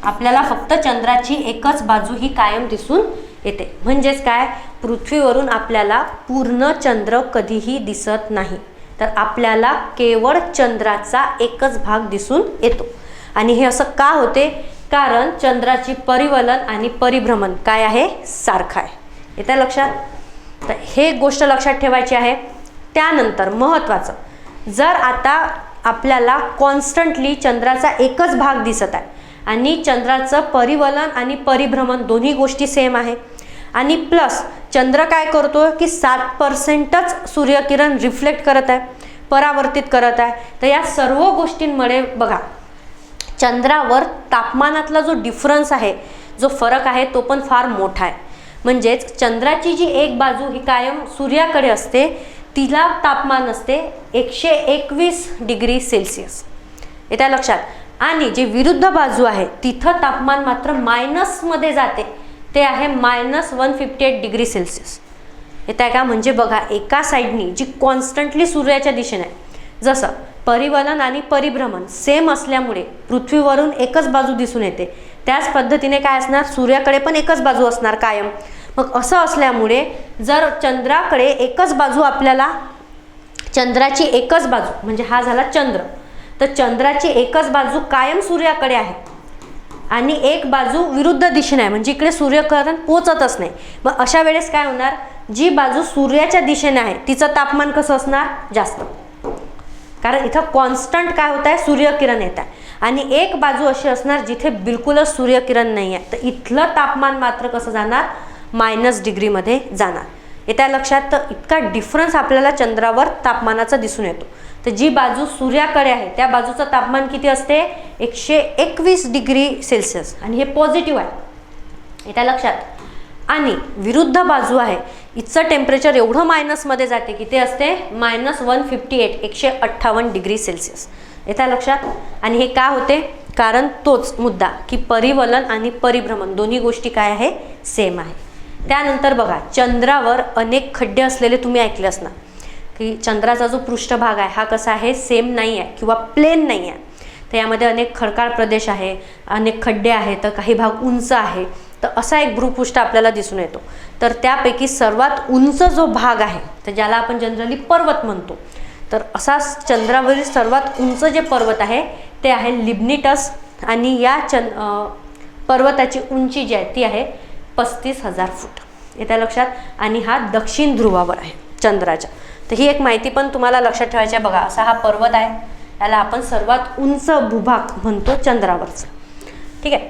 आपल्याला फक्त चंद्राची एकच बाजू ही कायम दिसून येते. म्हणजेच काय? पृथ्वीवरून आपल्याला पूर्ण चंद्र कधीही दिसत नाही, तर आपल्याला केवळ चंद्राचा एकच भाग दिसून येतो. आणि हे असं का होते? कारण चंद्राची परिवलन आणि परिभ्रमण काय आहे? सारखं आहे. येतं लक्षात? तर हे गोष्ट लक्षात ठेवायची आहे. त्यानंतर महत्त्वाचं, जर आता आपल्याला कॉन्स्टंटली चंद्राचा एकच भाग दिसत आहे आणि चंद्राचं परिवलन आणि परिभ्रमण दोन्ही गोष्टी सेम आहे, आणि प्लस चंद्र काय करतो की 7%च सूर्यकिरण रिफ्लेक्ट करत आहे, परावर्तित करत आहे. तर या सर्व गोष्टींमुळे बघा, चंद्रावर तापमानातला जो डिफरन्स आहे, जो फरक आहे, तो पण फार मोठा आहे. म्हणजेच चंद्राची जी एक बाजू ही कायम सूर्याकडे असते, तिला तापमान असते 121 डिग्री सेल्सिअस. येत्या लक्षात. आणि जी विरुद्ध बाजू आहे तिथं तापमान मात्र मायनसमध्ये जाते, ते आहे -158 डिग्री सेल्सिअस. येत आहे का? म्हणजे बघा, एका साईडनी जी कॉन्स्टंटली सूर्याच्या दिशेने आहे, जसं परिवलन आणि परिभ्रमण सेम असल्यामुळे पृथ्वीवरून एकच बाजू दिसून येते, त्याच पद्धतीने काय असणार? सूर्याकडे पण एकच बाजू असणार कायम. मग असं असल्यामुळे जर चंद्राकडे एकच बाजू आपल्याला चंद्राची एकच बाजू म्हणजे हा झाला चंद्र, तर चंद्राची एकच बाजू कायम सूर्याकडे आहे आणि एक बाजू विरुद्ध दिशेने आहे, म्हणजे इकडे सूर्यकिरण पोचतच नाही. मग अशा वेळेस काय होणार, जी बाजू सूर्याच्या दिशेने आहे तिचं तापमान कसं असणार, जास्त, कारण इथं कॉन्स्टंट काय होत आहे, सूर्यकिरण येत आहे. आणि एक बाजू अशी असणार जिथे बिलकुलच सूर्यकिरण नाही आहे, तर इथलं तापमान मात्र कसं जाणार, -डिग्रीमध्ये जाणार. येत्या लक्षात. तर इतका डिफरन्स आपल्याला चंद्रावर तापमानाचा दिसून येतो. तर जी बाजू सूर्याकडे आहे त्या बाजूचं तापमान किती असते, 121 डिग्री सेल्सिअस, आणि हे पॉझिटिव्ह आहे. येत्या लक्षात. आणि विरुद्ध बाजू आहे, इथचं टेम्परेचर एवढं मायनसमध्ये जाते की ते असते -158 158 डिग्री सेल्सिअस. येत्या लक्षात. आणि हे का होते, कारण तोच मुद्दा की परिवलन आणि परिभ्रमण दोन्ही गोष्टी काय आहे, सेम आहे. त्यानंतर बघा, चंद्रावर अनेक खड्डे असलेले तुम्ही ऐकले असणार की चंद्राचा जो पृष्ठभाग आहे हा कसा आहे, सेम नाही आहे किंवा प्लेन नाही आहे. तर यामध्ये अनेक खडकाळ प्रदेश आहे, अनेक खड्डे आहेत, तर काही भाग उंच आहे. तर असा एक भूपृष्ठ आपल्याला दिसून येतो. तर त्यापैकी सर्वात उंच जो भाग आहे, तर ज्याला आपण जनरली पर्वत म्हणतो, तर असा चंद्रावरील सर्वात उंच जे पर्वत आहे ते आहे लिबनिटस. आणि या पर्वताची उंची जी आहे ती आहे 35,000 फूट. येत्या लक्षात. आणि हा दक्षिण ध्रुवावर आहे चंद्राच्या. तर ही एक माहिती पण तुम्हाला लक्षात ठेवायची आहे. बघा, असा हा पर्वत आहे, याला आपण सर्वात उंच भूभाग म्हणतो चंद्रावरचा. ठीक आहे.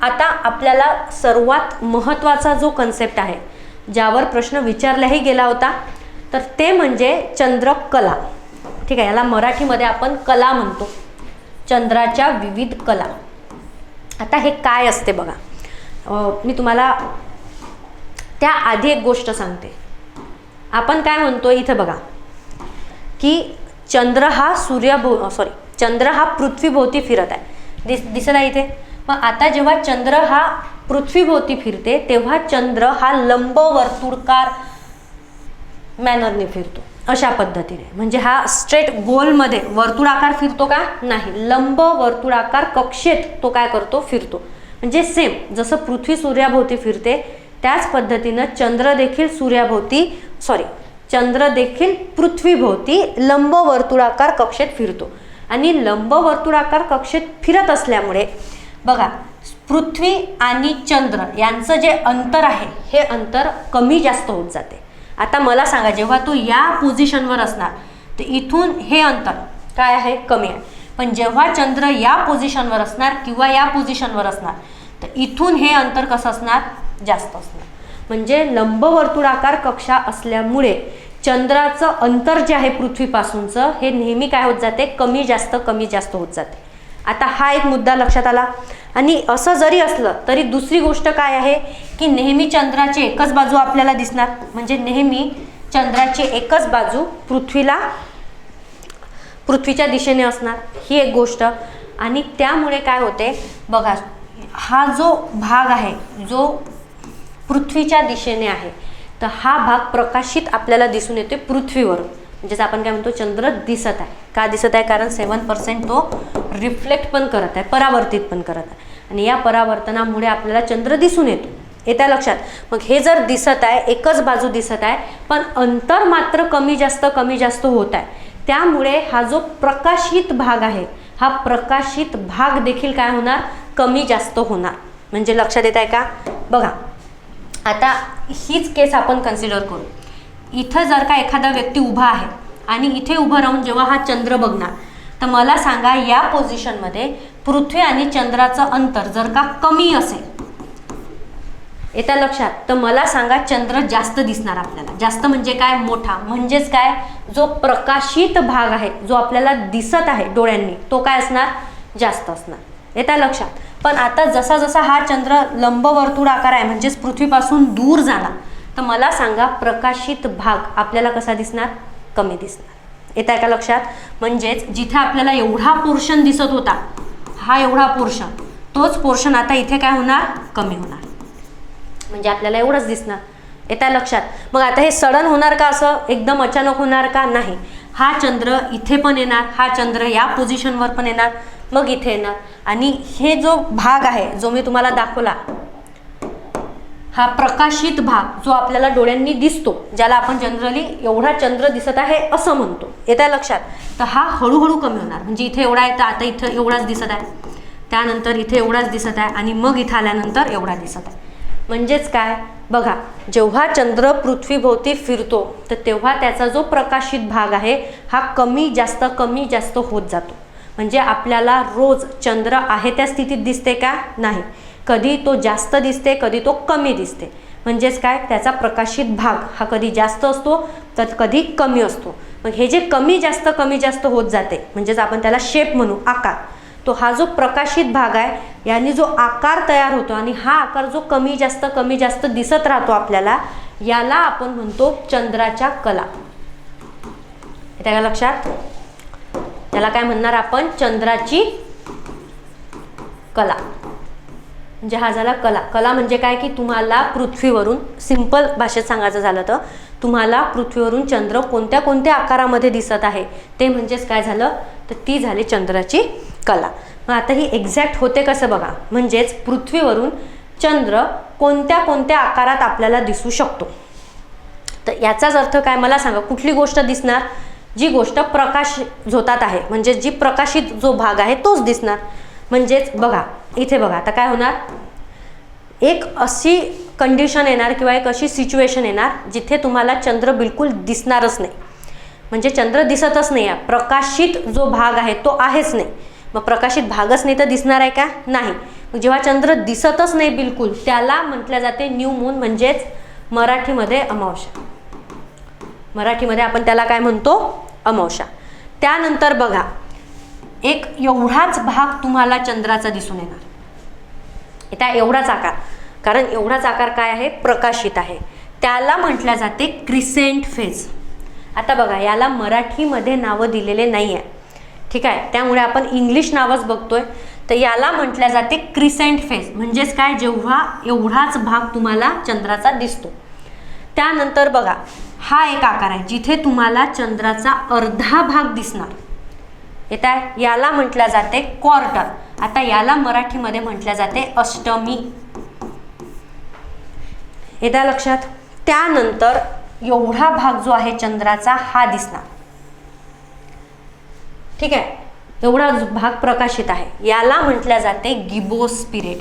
आता आपल्याला सर्वात महत्त्वाचा जो कन्सेप्ट आहे, ज्यावर प्रश्न विचारलाही गेला होता, तर ते म्हणजे चंद्रकला. ठीक आहे. याला मराठीमध्ये आपण कला म्हणतो, चंद्राच्या विविध कला. आता हे काय असते बघा, मी तुम्हाला त्याआधी एक गोष्ट सांगते. आपण काय म्हणतो इथे बघा की चंद्र हा चंद्र हा पृथ्वीभोवती फिरत आहे, दिसत आहे इथे. मग आता जेव्हा चंद्र हा पृथ्वीभोवती फिरते तेव्हा चंद्र हा लंबवर्तुळाकार मॅनरने फिरतो, अशा पद्धतीने. म्हणजे हा स्ट्रेट गोलमध्ये वर्तुळाकार फिरतो का, नाही, लंबवर्तुळाकार कक्षेत तो काय करतो, फिरतो. म्हणजे सेम जसं पृथ्वी सूर्याभोवती फिरते त्याच पद्धतीनं चंद्र देखील पृथ्वीभोवती लंबवर्तुळाकार कक्षेत फिरतो. आणि लंबवर्तुळाकार कक्षेत फिरत असल्यामुळे बघा, पृथ्वी आणि चंद्र यांचं जे अंतर आहे हे अंतर कमी जास्त होत जाते. आता मला सांगा, जेव्हा तो या पोझिशनवर असणार तर इथून हे अंतर काय आहे, कमी आहे. पण जेव्हा चंद्र या पोझिशनवर असणार किंवा या पोझिशनवर असणार तर इथून हे अंतर कसं असणार, जास्त असणार. म्हणजे लंबवर्तुळाकार कक्षा असल्यामुळे चंद्राचं अंतर जे आहे पृथ्वीपासूनचं हे नेहमी काय होत जाते, कमी जास्त होत जाते. आता हा एक मुद्दा लक्षात आला. आणि असं जरी असलं तरी दुसरी गोष्ट काय आहे की नेहमी चंद्राची एकच बाजू आपल्याला दिसणार, म्हणजे नेहमी चंद्राची एकच बाजू पृथ्वीच्या दिशेने असणार, ही एक गोष्ट. आणि त्यामुळे काय होते बघा, हा जो भाग आहे जो पृथ्वीच्या दिशेने आहे तर हा भाग प्रकाशित आपल्याला दिसून येते पृथ्वीवरून. म्हणजेच आपण काय म्हणतो, चंद्र दिसत आहे. का दिसत आहे, कारण 7% तो रिफ्लेक्ट पण करत आहे, परावर्तित पण करत आहे. आणि या परावर्तनामुळे आपल्याला चंद्र दिसून येतो. येत्या लक्षात. मग हे जर दिसत आहे, एकच बाजू दिसत आहे, पण अंतर मात्र कमी जास्त होत आहे. त्यामुळे हा जो प्रकाशित भाग आहे हा प्रकाशित भाग देखील काय होणार, कमी जास्त होणार. म्हणजे लक्षात येत आहे का. बघा, आता हीच केस आपण कन्सिडर करू. इथं जर का एखादा व्यक्ती उभा आहे आणि इथे उभं राहून जेव्हा हा चंद्र बघणार तर मला सांगा, या पोझिशनमध्ये पृथ्वी आणि चंद्राचं अंतर जर का कमी असेल, येत्या लक्षात, तर मला सांगा चंद्र जास्त दिसणार आपल्याला. जास्त म्हणजे काय, मोठा. म्हणजेच काय, जो प्रकाशित भाग आहे जो आपल्याला दिसत आहे डोळ्यांनी तो काय असणार, जास्त असणार. येत्या लक्षात. पण आता जसा जसा हा चंद्र लंबवर्तुळाकार आहे म्हणजेच पृथ्वीपासून दूर जाणार, तर मला सांगा प्रकाशित भाग आपल्याला कसा दिसणार, कमी दिसणार. येत आहे का लक्षात. म्हणजेच जिथे आपल्याला एवढा पोर्शन दिसत होता, हा एवढा पोर्शन, तोच पोर्शन आता इथे काय होणार, कमी होणार. म्हणजे आपल्याला एवढंच दिसणार. येत आहे लक्षात. मग आता हे सडन होणार का, असं एकदम अचानक होणार का, नाही. हा चंद्र इथे पण येणार, हा चंद्र या पोझिशनवर पण येणार, मग इथे येणार. आणि हे जो भाग आहे जो मी तुम्हाला दाखवला, हा प्रकाशित भाग जो आपल्याला डोळ्यांनी दिसतो, ज्याला आपण जनरली एवढा चंद्र दिसत आहे असं म्हणतो, येत आहे लक्षात. तर हा हळूहळू कमी होणार. म्हणजे इथे एवढा आहे तर आता इथं एवढाच दिसत आहे, त्यानंतर इथे एवढाच दिसत आहे आणि मग इथं आल्यानंतर एवढा दिसत आहे. म्हणजेच काय बघा, जेव्हा चंद्र पृथ्वीभोवती फिरतो तर तेव्हा त्याचा जो प्रकाशित भाग आहे हा कमी जास्त होत जातो. म्हणजे आपल्याला रोज चंद्र आहे त्या स्थितीत दिसते का? नाही. कधी तो जास्त दिसते, कधी तो कमी दिसते. म्हणजेच काय, त्याचा प्रकाशित भाग हा कधी जास्त असतो तर कधी कमी असतो. मग हे जे कमी जास्त होत जाते, म्हणजेच आपण त्याला शेप म्हणू, आकार, तो हा जो प्रकाशित भाग आहे याने जो आकार तयार होतो आणि हा आकार जो कमी जास्त दिसत राहतो आपल्याला, याला आपण म्हणतो चंद्राच्या कला. येतं का लक्षात? याला काय म्हणणार आपण? चंद्राची कला. म्हणजे हा झाला कला. कला म्हणजे काय की तुम्हाला पृथ्वीवरून, सिंपल भाषेत सांगायचं झालं तर तुम्हाला पृथ्वीवरून चंद्र कोणत्या कोणत्या आकारामध्ये दिसत आहे ते म्हणजेच काय झालं, तर ती झाली चंद्राची कला. मग आता ही एक्झॅक्ट होते कसं बघा. म्हणजेच पृथ्वीवरून चंद्र कोणत्या कोणत्या आकारात आपल्याला दिसू शकतो. तर याचाच अर्थ काय मला सांगा, कुठली गोष्ट दिसणार? जी गोष्ट प्रकाश झोतात आहे, म्हणजे जी प्रकाशित जो भाग आहे तोच दिसणार. म्हणजेच बघा इथे बघा, आता काय होणार, एक अशी कंडिशन येणार किंवा एक अशी सिच्युएशन येणार जिथे तुम्हाला चंद्र बिलकुल दिसणारच नाही. म्हणजे चंद्र दिसतच नाही आहे, प्रकाशित जो भाग आहे तो आहेच नाही. मग प्रकाशित भागच नाही तर दिसणार आहे का? नाही. मग जेव्हा चंद्र दिसतच नाही बिलकुल, त्याला म्हटलं जाते न्यू मून, म्हणजेच मराठीमध्ये अमावस्या. मराठीमध्ये आपण त्याला काय म्हणतो? अमावस्या. त्यानंतर बघा, एक एवढाच भाग तुम्हाला चंद्राचा दिसून येणार. त्या एवढाच आकार, कारण एवढाच आकार काय आहे? प्रकाशित आहे. त्याला म्हटलं जाते क्रिसेंट फेज. आता बघा, याला मराठीमध्ये नावं दिलेले नाही आहे, ठीक आहे, त्यामुळे आपण इंग्लिश नावच बघतोय. तर याला म्हटलं जाते क्रिसेंट फेज. म्हणजेच काय, जेव्हा एवढाच भाग तुम्हाला चंद्राचा दिसतो. त्यानंतर बघा, हा एक आकार आहे जिथे तुम्हाला चंद्राचा अर्धा भाग दिसणार. येत आहे, याला म्हटलं जाते क्वार्टर. आता याला मराठीमध्ये म्हटलं जाते अष्टमी. येत्या लक्षात? त्यानंतर एवढा भाग जो आहे चंद्राचा हा दिसणार, ठीक आहे, एवढा भाग प्रकाशित आहे, याला म्हटलं जाते गिबोस पिरियड.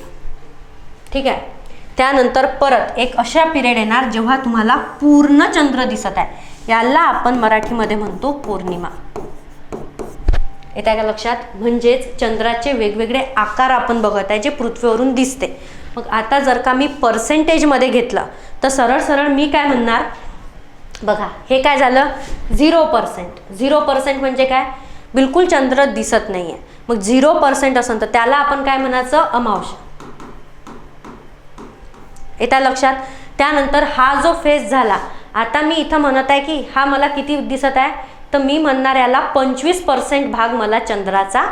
ठीक आहे. त्यानंतर परत एक अशा पिरियड येणार जेव्हा तुम्हाला पूर्ण चंद्र दिसत आहे, याला आपण मराठीमध्ये म्हणतो पौर्णिमा. येत आहे का लक्षात? म्हणजेच चंद्राचे वेगवेगळे आकार आपण बघत आहे जे पृथ्वीवरून दिसते. मग आता जर का मी पर्सेंटेजमध्ये घेतलं तर सरळ सरळ मी काय म्हणणार बघा, हे काय झालं? 0%. 0% म्हणजे काय? बिलकुल चंद्र दिसत नाही आहे. मग 0% असेल तर त्याला आपण काय म्हणायचं? अमावस्या. येतं लक्षात? त्यानंतर हा जो फेज झाला, आता मी इथं म्हणत आहे की हा मला किती दिसत आहे, तर मी म्हणणार याला 25% भाग मला चंद्राचा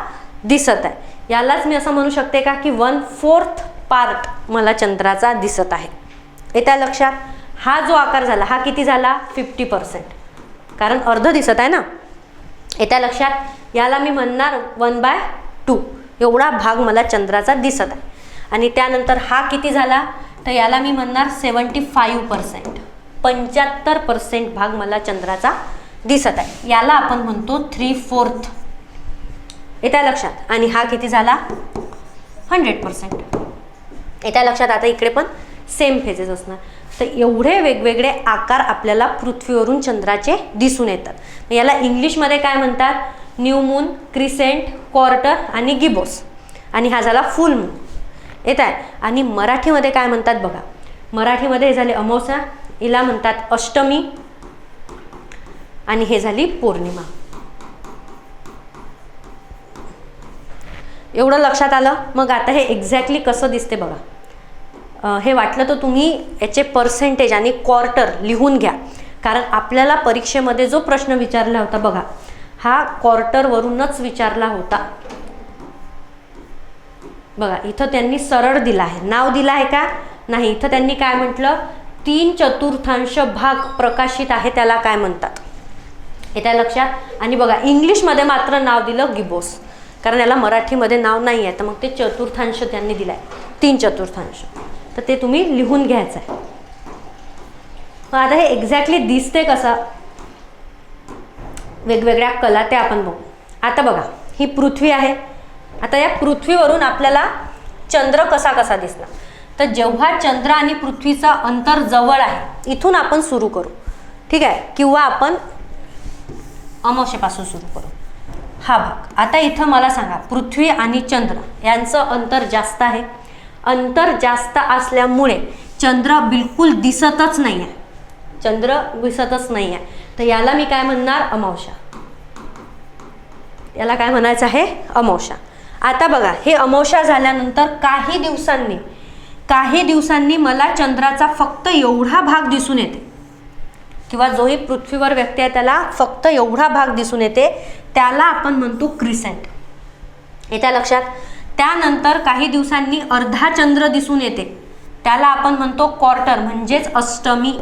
दिसत आहे. यालाच मी असं म्हणू शकते का की 1/4 पार्ट मला चंद्राचा दिसत आहे. येतं लक्षात? हा जो आकार झाला हा किती झाला? 50%, कारण अर्ध दिसत आहे ना. येतं लक्षात? याला मी म्हणणार 1/2, एवढा भाग मला चंद्राचा दिसत आहे. आणि त्यानंतर हा किती झाला, तर याला मी म्हणणार 75%, 75% भाग मला चंद्राचा दिसत आहे. याला आपण म्हणतो 3/4. येतं लक्षात? आणि हा किती झाला? 100%. येतं लक्षात? आता इकडे पण सेम फेजेस असणार. तर एवढे वेगवेगळे आकार आपल्याला पृथ्वीवरून चंद्राचे दिसून येतात. याला इंग्लिशमध्ये काय म्हणतात? न्यू मून, क्रिसेंट, क्वार्टर आणि गिबोस. आणि हा झाला फुल मून. येत आहे? आणि मराठीमध्ये काय म्हणतात बघा, मराठीमध्ये हे झाले अमावस्या, हिला म्हणतात अष्टमी, आणि हे झाली पौर्णिमा. एवढं लक्षात आलं? मग आता हे एक्झॅक्टली कसं दिसते बघा. हे वाटलं तर तुम्ही याचे पर्सेंटेज आणि क्वार्टर लिहून घ्या, कारण आपल्याला परीक्षेमध्ये जो प्रश्न विचारला होता बघा, हा क्वार्टरवरूनच विचारला होता. बघा, इथं त्यांनी सरळ दिला आहे, नाव दिलं आहे का? नाही. इथं त्यांनी काय म्हटलं? 3/4 भाग प्रकाशित आहे, त्याला काय म्हणतात? येतं लक्षात? आणि बघा, इंग्लिशमध्ये मात्र नाव दिलं गिबोस, कारण याला मराठीमध्ये नाव नाही आहे, तर मग ते चतुर्थांश त्यांनी दिलाय, 3/4. तर ते तुम्ही लिहून घ्यायचं आहे. मग आता हे एक्झॅक्टली दिसते कसं, वेगवेगळ्या कला ते आपण बघू. आता बघा, ही पृथ्वी आहे. आता या पृथ्वीवरून आपल्याला चंद्र कसा कसा दिसणार, तर जेव्हा चंद्र आणि पृथ्वीचं अंतर जवळ आहे इथून आपण सुरू करू, ठीक आहे, किंवा आपण अमावस्येपासून सुरू करू हा भाग. आता इथं मला सांगा, पृथ्वी आणि चंद्र यांचं अंतर जास्त आहे. अंतर जास्त असल्यामुळे चंद्र बिलकुल दिसतच नाही आहे, चंद्र दिसतच नाही आहे. तर याला मी काय म्हणणार, अमावस्या. याला काय म्हणायचं आहे, अमावस्या. आता बघा, हे अमावस्या झाल्यानंतर काही दिवसांनी मला चंद्राचा फक्त एवढा भाग दिसून येते, किंवा जोही पृथ्वीवर व्यक्ती आहे त्याला फक्त एवढा भाग दिसून येते, त्याला आपण म्हणतो क्रिसेंट. येत्या लक्षात. त्यानंतर काही दिवसांनी अर्धा चंद्र दिसून येते, त्याला आपण म्हणतो क्वार्टर म्हणजेच अष्टमी.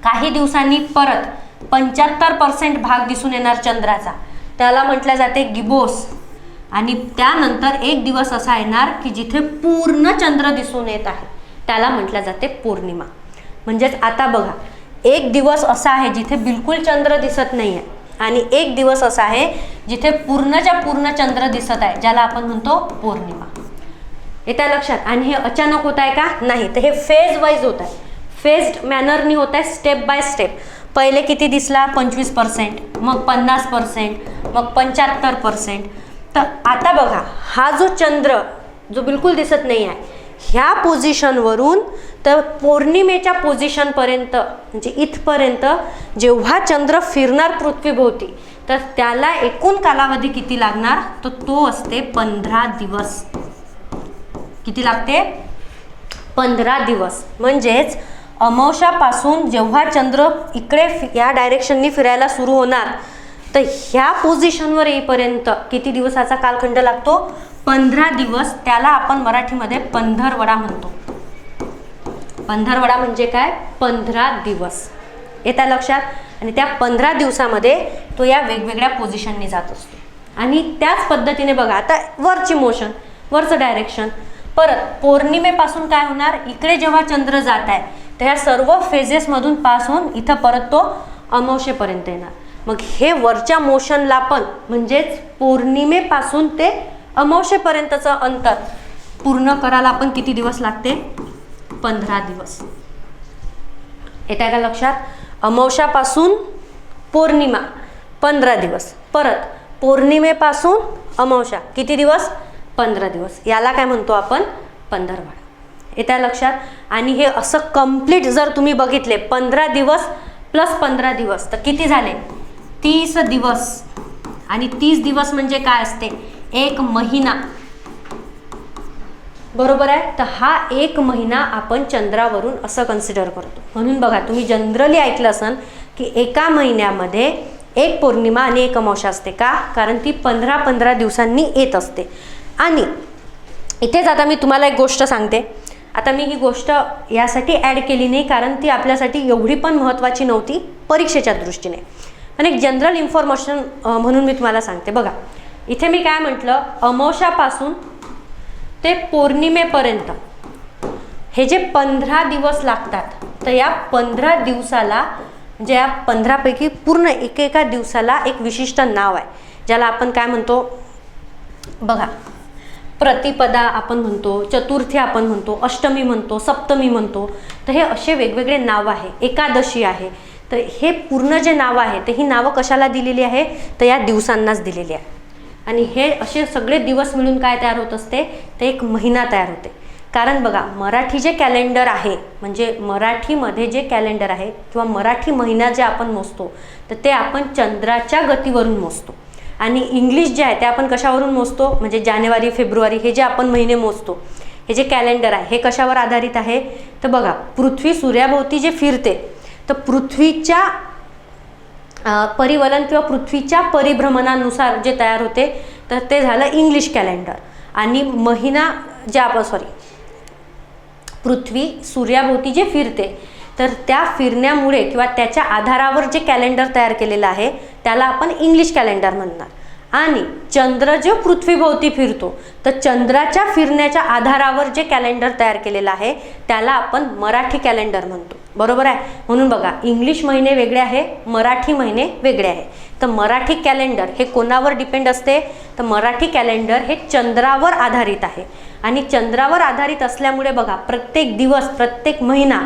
काही दिवसांनी परत 75% भाग दिसून येणार चंद्राचा, त्याला म्हटलं जाते गिबोस. आणि त्यानंतर एक दिवस असा येणार की जिथे पूर्ण चंद्र दिसून येत आहे, त्याला म्हटलं जाते पौर्णिमा. म्हणजेच आता बघा, एक दिवस असा आहे जिथे बिलकुल चंद्र दिसत नाही आहे, आणि एक दिवस असा आहे जिथे पूर्णच्या पूर्ण चंद्र दिसत आहे, ज्याला आपण म्हणतो पौर्णिमा. येत्या लक्षात. आणि हे अचानक होत आहे का, नाही, तर हे फेज वाईज होत आहे, फेज्ड मॅनरनी होत आहे, स्टेप बाय स्टेप. पहिले किती दिसला, 25%, मग 50%, मग 75%. तर आता बघा, हा जो चंद्र जो बिलकुल दिसत नाही आहे, ह्या पोझिशनवरून तर पौर्णिमेच्या पोझिशनपर्यंत, म्हणजे इथपर्यंत जेव्हा चंद्र फिरणार पृथ्वीभोवती, तर त्याला एकूण कालावधी किती लागणार, तर तो असते 15 दिवस. किती लागते, 15 दिवस. म्हणजेच अमावस्यापासून जेव्हा चंद्र इकडे या डायरेक्शननी फिरायला सुरू होणार, तर ह्या पोझिशनवर येईपर्यंत किती दिवसाचा कालखंड लागतो, 15 दिवस. त्याला आपण मराठीमध्ये पंधरवडा म्हणतो. पंधरवडा म्हणजे काय, 15 दिवस. येत्या लक्षात. आणि त्या 15 दिवसामध्ये तो या वेगवेगळ्या पोझिशननी जात असतो. आणि त्याच पद्धतीने बघा, आता वरची मोशन, वरचं डायरेक्शन. परत पौर्णिमेपासून काय होणार, इकडे जेव्हा चंद्र जात आहे, तर ह्या सर्व फेजेसमधून पास होऊन इथं परत तो अमावस्येपर्यंत येणार. मग हे वरच्या मोशनला पण, म्हणजेच पौर्णिमेपासून ते अमावस्येपर्यंतचं अंतर पूर्ण करायला आपण किती दिवस लागते, 15 दिवस. येत्या का लक्षात. अमावस्यापासून पौर्णिमा 15 दिवस, परत पौर्णिमेपासून अमावस्या किती दिवस, 15 दिवस. याला काय म्हणतो आपण, पंधरवडा. येत्या लक्षात. आणि हे असं कंप्लीट जर तुम्ही बघितले, 15 दिवस प्लस 15 दिवस, तर किती झाले, 30 दिवस. आणि 30 दिवस म्हणजे काय असते, एक महिना, बरोबर आहे. तर हा एक महिना आपण चंद्रावरून असं कन्सिडर करतो. म्हणून बघा, तुम्ही जनरली ऐकलं असेल की एका महिन्यामध्ये एक पौर्णिमा आणि एक अमावस्या असते. का, कारण ती 15-15 दिवसांनी येत असते. आणि इथेच आता मी तुम्हाला एक गोष्ट सांगते. आता मी ही गोष्ट यासाठी ॲड केली नाही कारण ती आपल्यासाठी एवढी पण महत्त्वाची नव्हती परीक्षेच्या दृष्टीने, पण एक जनरल इन्फॉर्मेशन म्हणून मी तुम्हाला सांगते. बघा, इथे मी काय म्हटलं, अमावस्यापासून ते पौर्णिमेपर्यंत हे जे 15 दिवस लागतात, तर या 15 दिवसाला, म्हणजे या 15 पैकी पूर्ण एकेका दिवसाला एक विशिष्ट नाव आहे, ज्याला आपण काय म्हणतो बघा, प्रतिपदा आपण म्हणतो, चतुर्थी आपण म्हणतो, अष्टमी म्हणतो, सप्तमी म्हणतो. तर हे असे वेगवेगळे नाव आहे, एकादशी आहे. तर हे पूर्ण जे नावं आहे, तर ही नावं कशाला दिलेली आहे, तर या दिवसांनाच दिलेली आहे. आणि हे असे सगळे दिवस मिळून काय तयार होत असते, ते एक महिना तयार होते. कारण बघा, मराठी जे कॅलेंडर आहे, म्हणजे मराठीमध्ये जे कॅलेंडर आहे किंवा मराठी महिना जे आपण मोजतो, तर ते आपण चंद्राच्या गतीवरून मोजतो. आणि इंग्लिश जे आहे ते आपण कशावरून मोजतो, म्हणजे जानेवारी, फेब्रुवारी हे जे आपण महिने मोजतो, हे जे कॅलेंडर आहे हे कशावर आधारित आहे, तर बघा, पृथ्वी सूर्याभोवती जे फिरते, तर पृथ्वीच्या परिवलन किंवा पृथ्वीच्या परिभ्रमणानुसार जे तयार होते, तर ते झालं इंग्लिश कॅलेंडर. आणि महिना जे आपण पृथ्वी सूर्याभोवती जे फिरते, तर त्या फिरण्यामुळे किंवा त्याच्या आधारावर जे कॅलेंडर तयार केलेलं आहे, त्याला आपण इंग्लिश कॅलेंडर म्हणणार. आणि चंद्र जो पृथ्वीभोवती फिरतो तर चंद्राच्या फिरण्याच्या आधारावर जे कॅलेंडर तयार केलेलं आहे त्याला आपण मराठी कॅलेंडर म्हणतो, बरोबर आहे. म्हणून बघा, इंग्लिश महिने वेगळे आहे, मराठी महिने वेगळे आहे. तर मराठी कॅलेंडर हे कोणावर डिपेंड असते, तर मराठी कॅलेंडर हे चंद्रावर आधारित आहे. आणि चंद्रावर आधारित असल्यामुळे बघा, प्रत्येक दिवस, प्रत्येक महिना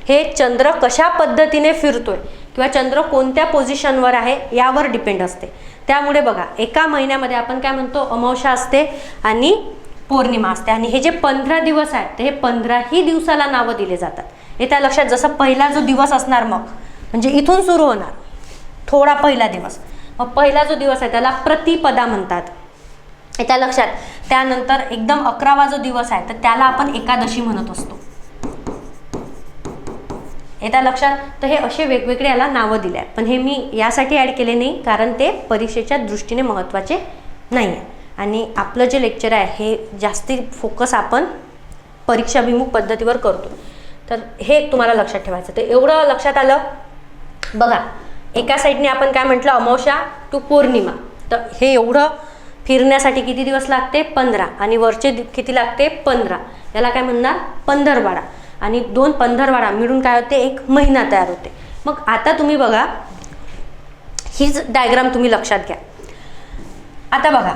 हे चंद्र कशा पद्धतीने फिरतोय किंवा चंद्र कोणत्या पोझिशनवर आहे यावर डिपेंड असते. त्यामुळे बघा, एका महिन्यामध्ये आपण काय म्हणतो, अमावस्या असते आणि पौर्णिमा असते. आणि हे जे 15 दिवस आहेत ते हे 15ही दिवसाला नावं दिले जातात. हे त्या लक्षात, जसं पहिला जो दिवस असणार, मग म्हणजे इथून सुरू होणार थोडा पहिला दिवस, मग पहिला जो दिवस आहे त्याला प्रतिपदा म्हणतात, हे त्या लक्षात. त्यानंतर एकदम 11वा जो दिवस आहे तर त्याला आपण एकादशी म्हणत असतो, हे त्या लक्षात. तर हे असे वेगवेगळे याला नावं दिले आहेत, पण हे मी यासाठी ॲड केले नाही कारण ते परीक्षेच्या दृष्टीने महत्त्वाचे नाही आहे. आणि आपलं जे लेक्चर आहे हे जास्ती फोकस आपण परीक्षाभिमुख पद्धतीवर करतो, तर हे तुम्हाला लक्षात ठेवायचं. तर एवढं लक्षात आलं. बघा, एका साईडने आपण काय म्हटलं, अमावस्या टू पौर्णिमा, तर हे एवढं फिरण्यासाठी किती दिवस लागते, 15, आणि वरचे किती लागते, 15. याला काय म्हणणार, पंधरवाडा. आणि 2 पंधरवाडा मिळून काय होते, एक महिना तयार होते. मग आता तुम्ही बघा, हीच डायग्राम तुम्ही लक्षात घ्या. आता बघा,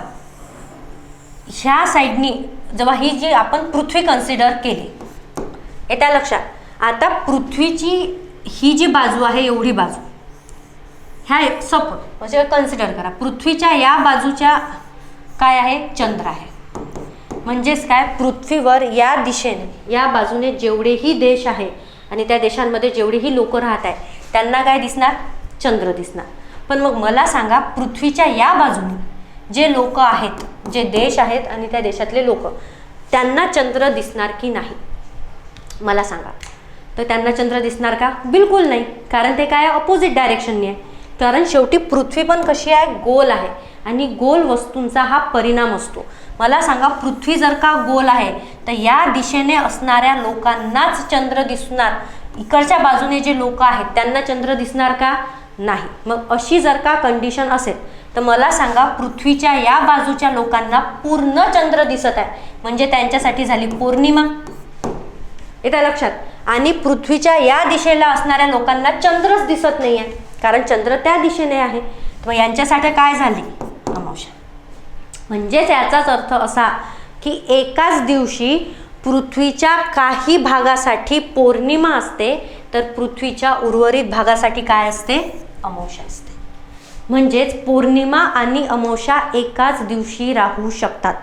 ह्या साईडनी जेव्हा ही जी आपण पृथ्वी कन्सिडर केली, हे त्या लक्षात. आता पृथ्वीची ही जी बाजू आहे, एवढी बाजू, ह्या सपोज म्हणजे कन्सिडर करा, पृथ्वीच्या या बाजूच्या काय आहे, चंद्र आहे. म्हणजेच काय, पृथ्वीवर या दिशेने, या बाजूने जेवढेही देश आहे आणि त्या देशांमध्ये जेवढेही लोक राहत आहे त्यांना काय दिसणार, चंद्र दिसणार. पण मग मला सांगा, पृथ्वीच्या या बाजूने जे लोक आहेत, जे देश आहेत आणि त्या देशातले लोक, त्यांना चंद्र दिसणार की नाही, मला सांगा. तर त्यांना चंद्र दिसणार का, बिलकुल नाही. कारण ते काय, अपोजिट डायरेक्शनने आहे. कारण शेवटी पृथ्वी पण कशी आहे, गोल आहे आणि गोल वस्तूंचा हा परिणाम असतो. मला सांगा, पृथ्वी जर का गोल आहे तर या दिशेने असणाऱ्या लोकांनाच चंद्र दिसणार, इकडच्या बाजूने जे लोक आहेत त्यांना चंद्र दिसणार का, नाही. मग अशी जर का कंडिशन असेल तर मला सांगा, पृथ्वीच्या या बाजूच्या लोकांना पूर्ण चंद्र दिसत आहे, म्हणजे त्यांच्यासाठी झाली पौर्णिमा, येत्या लक्षात. आणि पृथ्वीच्या या दिशेला असणाऱ्या लोकांना चंद्रच दिसत नाही आहे, कारण चंद्र त्या दिशेने आहे. मग यांच्यासाठी काय झाली, अमावस्या. म्हणजेच याचाच अर्थ असा की एकाच दिवशी पृथ्वीच्या काही भागासाठी पौर्णिमा असते तर पृथ्वीच्या उर्वरित भागासाठी काय असते, अमावस्या असते. म्हणजेच पौर्णिमा आणि अमावस्या एकाच दिवशी राहू शकतात.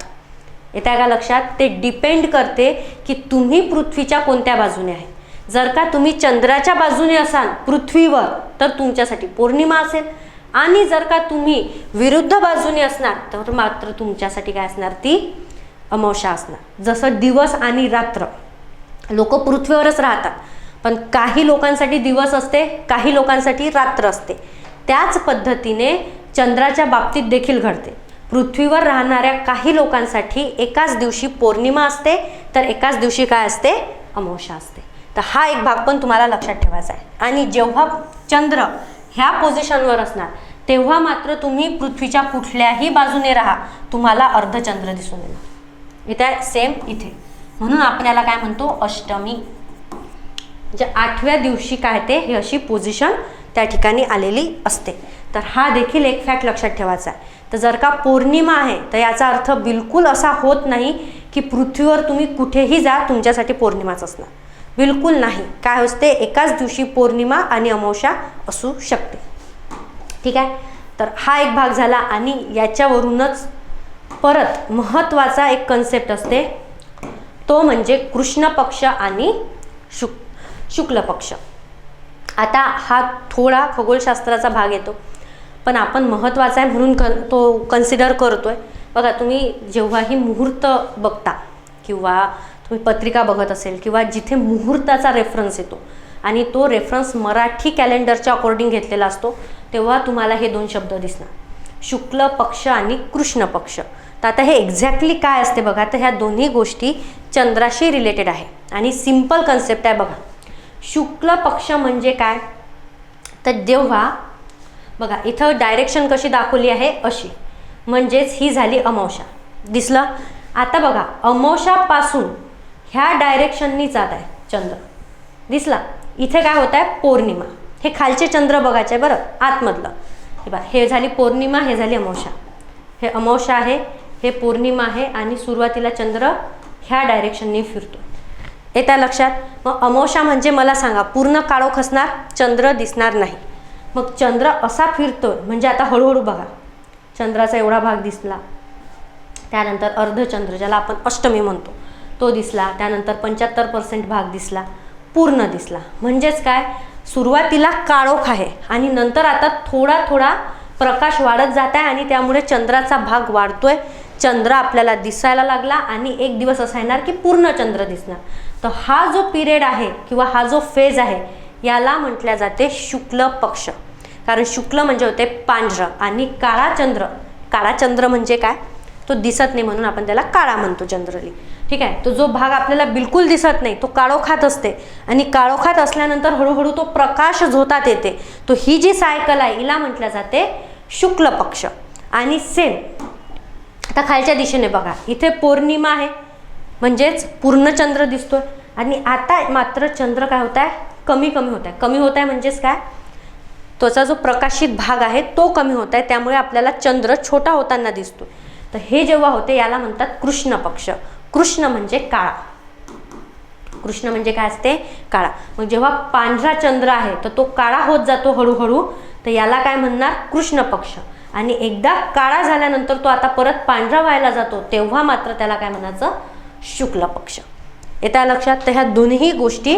येत्या का लक्षात. ते डिपेंड करते की तुम्ही पृथ्वीच्या कोणत्या बाजूने आहे. जर का तुम्ही चंद्राच्या बाजूने असाल पृथ्वीवर तर तुमच्यासाठी पौर्णिमा असेल, आणि जर का तुम्ही विरुद्ध बाजूने असणार तर मात्र तुमच्यासाठी काय असणार, ती अमावस्या असणार. जसं दिवस आणि रात्र, लोक पृथ्वीवरच राहतात पण काही लोकांसाठी दिवस असते, काही लोकांसाठी रात्र असते. त्याच पद्धतीने चंद्राच्या बाबतीत देखील घडते. पृथ्वीवर राहणाऱ्या काही लोकांसाठी एकाच दिवशी पौर्णिमा असते तर एकाच दिवशी काय असते, अमावस्या असते. तर हा एक भाग पण तुम्हाला लक्षात ठेवायचा आहे. आणि जेव्हा चंद्र ह्या पोझिशनवर असणार तेव्हा मात्र तुम्ही पृथ्वीच्या कुठल्याही बाजूने राहा, तुम्हाला अर्धचंद्र दिसून येणार. इथे सेम इथे, म्हणून आपण याला काय म्हणतो, अष्टमी. म्हणजे 8व्या दिवशी काय ते, हे अशी पोझिशन त्या ठिकाणी आलेली असते. तर हा देखील एक फॅक्ट लक्षात ठेवायचा आहे. तर जर का पौर्णिमा आहे तर याचा अर्थ बिलकुल असा होत नाही की पृथ्वीवर तुम्ही कुठेही जा तुमच्यासाठी पौर्णिमाच असणार, बिलकुल नाही. काय असते, एकाच दिवशी पौर्णिमा आणि अमावस्या असू शकते. ठीक आहे. तर हा एक भाग झाला. आणि याच्यावरूनच परत महत्त्वाचा एक कन्सेप्ट असते, तो म्हणजे कृष्ण पक्ष आणि शुक्ल पक्ष. आता हा थोडा खगोलशास्त्राचा भाग येतो पण आपण महत्त्वाचा आहे म्हणून तो कन्सिडर करतोय. बघा, तुम्ही जेव्हाही मुहूर्त बघता किंवा तुम्ही पत्रिका बघत असेल किंवा जिथे मुहूर्ताचा रेफरन्स येतो आणि तो रेफरन्स मराठी कॅलेंडरच्या अकॉर्डिंग घेतलेला असतो तेव्हा तुम्हाला हे 2 शब्द दिसणार, शुक्ल पक्ष आणि कृष्ण पक्ष. तर आता हे एक्झॅक्टली काय असते बघा. तर ह्या दोन्ही गोष्टी चंद्राशी रिलेटेड आहे आणि सिम्पल कन्सेप्ट आहे. बघा, शुक्ल पक्ष म्हणजे काय, तर जेव्हा बघा इथं डायरेक्शन कशी दाखवली आहे अशी, म्हणजेच ही झाली अमावस्या. दिसलं? आता बघा, अमावस्यापासून ह्या डायरेक्शननी जात आहे चंद्र. दिसला? इथे काय होत आहे? पौर्णिमा. हे खालचे चंद्र बघायचे आहे बरं, आतमधलं. हे बघा, हे झाली पौर्णिमा, हे झाली अमावस्या. हे अमावस्या आहे, हे पौर्णिमा आहे आणि सुरुवातीला चंद्र ह्या डायरेक्शननी फिरतो. येत्या लक्षात? मग अमावस्या म्हणजे मला सांगा, पूर्ण काळोख असणार, चंद्र दिसणार नाही. मग चंद्र असा फिरतोय म्हणजे आता हळूहळू बघा, चंद्राचा एवढा भाग दिसला, त्यानंतर अर्धचंद्र ज्याला आपण अष्टमी म्हणतो तो दिसला, त्यानंतर 75% भाग दिसला, पूर्ण दिसला. म्हणजेच काय, सुरुवातीला काळोख आहे आणि नंतर आता थोडा थोडा प्रकाश वाढत जात आहे आणि त्यामुळे चंद्राचा भाग वाढतोय. चंद्र आपल्याला दिसायला लागला आणि एक दिवस असा येणार की पूर्ण चंद्र दिसणार. तर हा जो पिरियड आहे किंवा हा जो फेज आहे याला म्हटल्या जाते शुक्ल पक्ष. कारण शुक्ल म्हणजे होते पांढरं आणि काळा चंद्र. काळा चंद्र म्हणजे काय, तो दिसत नाही म्हणून आपण त्याला काळा म्हणतो जनरली. ठीक आहे. तो जो भाग आपल्याला बिलकुल दिसत नाही तो काळोखात असते आणि काळोखात असल्यानंतर हळूहळू तो प्रकाश झोतात येते. तो ही जी सायकल आहे हिला म्हटल्या जाते शुक्ल पक्ष. आणि सेम आता खालच्या दिशेने बघा, इथे पौर्णिमा आहे म्हणजेच पूर्ण चंद्र दिसतोय आणि आता मात्र चंद्र काय होत आहे, कमी कमी होत आहे. कमी होत आहे म्हणजेच काय, त्याचा जो प्रकाशित भाग आहे तो कमी होत आहे, त्यामुळे आपल्याला चंद्र छोटा होताना दिसतो. तर हे जेव्हा होते याला म्हणतात कृष्ण पक्ष. कृष्ण म्हणजे काळा. कृष्ण म्हणजे काय असते, काळा. मग जेव्हा पांढरा चंद्र आहे तर तो काळा होत जातो हळूहळू, तर याला काय म्हणणार, कृष्ण पक्ष. आणि एकदा काळा झाल्यानंतर तो आता परत पांढरा व्हायला जातो तेव्हा मात्र त्याला काय म्हणायचं, शुक्ल पक्ष. येत्या लक्षात? तर ह्या दोन्ही गोष्टी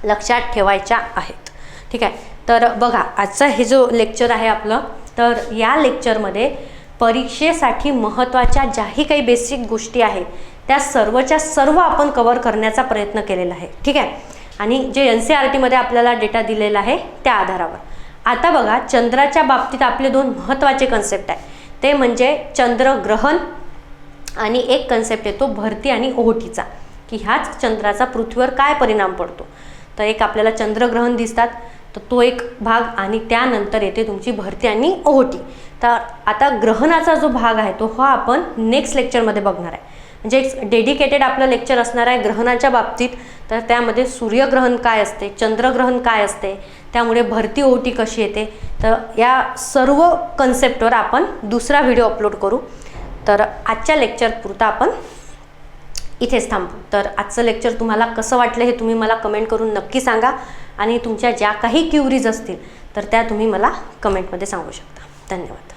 लक्षात ठेवायच्या आहेत. ठीक आहे. तर बघा, आजचा हे जो लेक्चर आहे आपलं, तर या लेक्चरमध्ये परीक्षेसाठी महत्त्वाच्या ज्याही काही बेसिक गोष्टी आहेत त्या सर्वच्या सर्व आपण कव्हर करण्याचा प्रयत्न केलेला आहे. ठीक आहे. आणि जे NCERT मध्ये आपल्याला डेटा दिलेला आहे त्या आधारावर. आता बघा, चंद्राच्या बाबतीत आपले दोन महत्त्वाचे कन्सेप्ट आहे, ते म्हणजे चंद्रग्रहण आणि एक कन्सेप्ट येतो भरती आणि ओहोटीचा, की ह्याच चंद्राचा पृथ्वीवर काय परिणाम पडतो. तर एक आपल्याला चंद्रग्रहण दिसतात, तर तो एक भाग, आणि त्यानंतर येते तुमची भरती आणि ओहोटी. तर आता ग्रहणाचा जो भाग आहे तो हा आपण नेक्स्ट लेक्चरमध्ये बघणार आहे. म्हणजे एक डेडिकेटेड आपलं लेक्चर असणार आहे ग्रहणाच्या बाबतीत. तर त्यामध्ये सूर्यग्रहण काय असते, चंद्रग्रहण काय असते, त्यामुळे भरती ओहोटी कशी येते, तर या सर्व कन्सेप्टवर आपण दुसरा व्हिडिओ अपलोड करू. तर आजच्या लेक्चर पुरता आपण इथेच थांबू. तर आजचं लेक्चर तुम्हाला कसं वाटलं हे तुम्ही मला कमेंट करून नक्की सांगा. आणि तुमच्या ज्या काही क्युरीज असतील तर त्या तुम्ही मला कमेंटमध्ये सांगू शकता. धन्यवाद.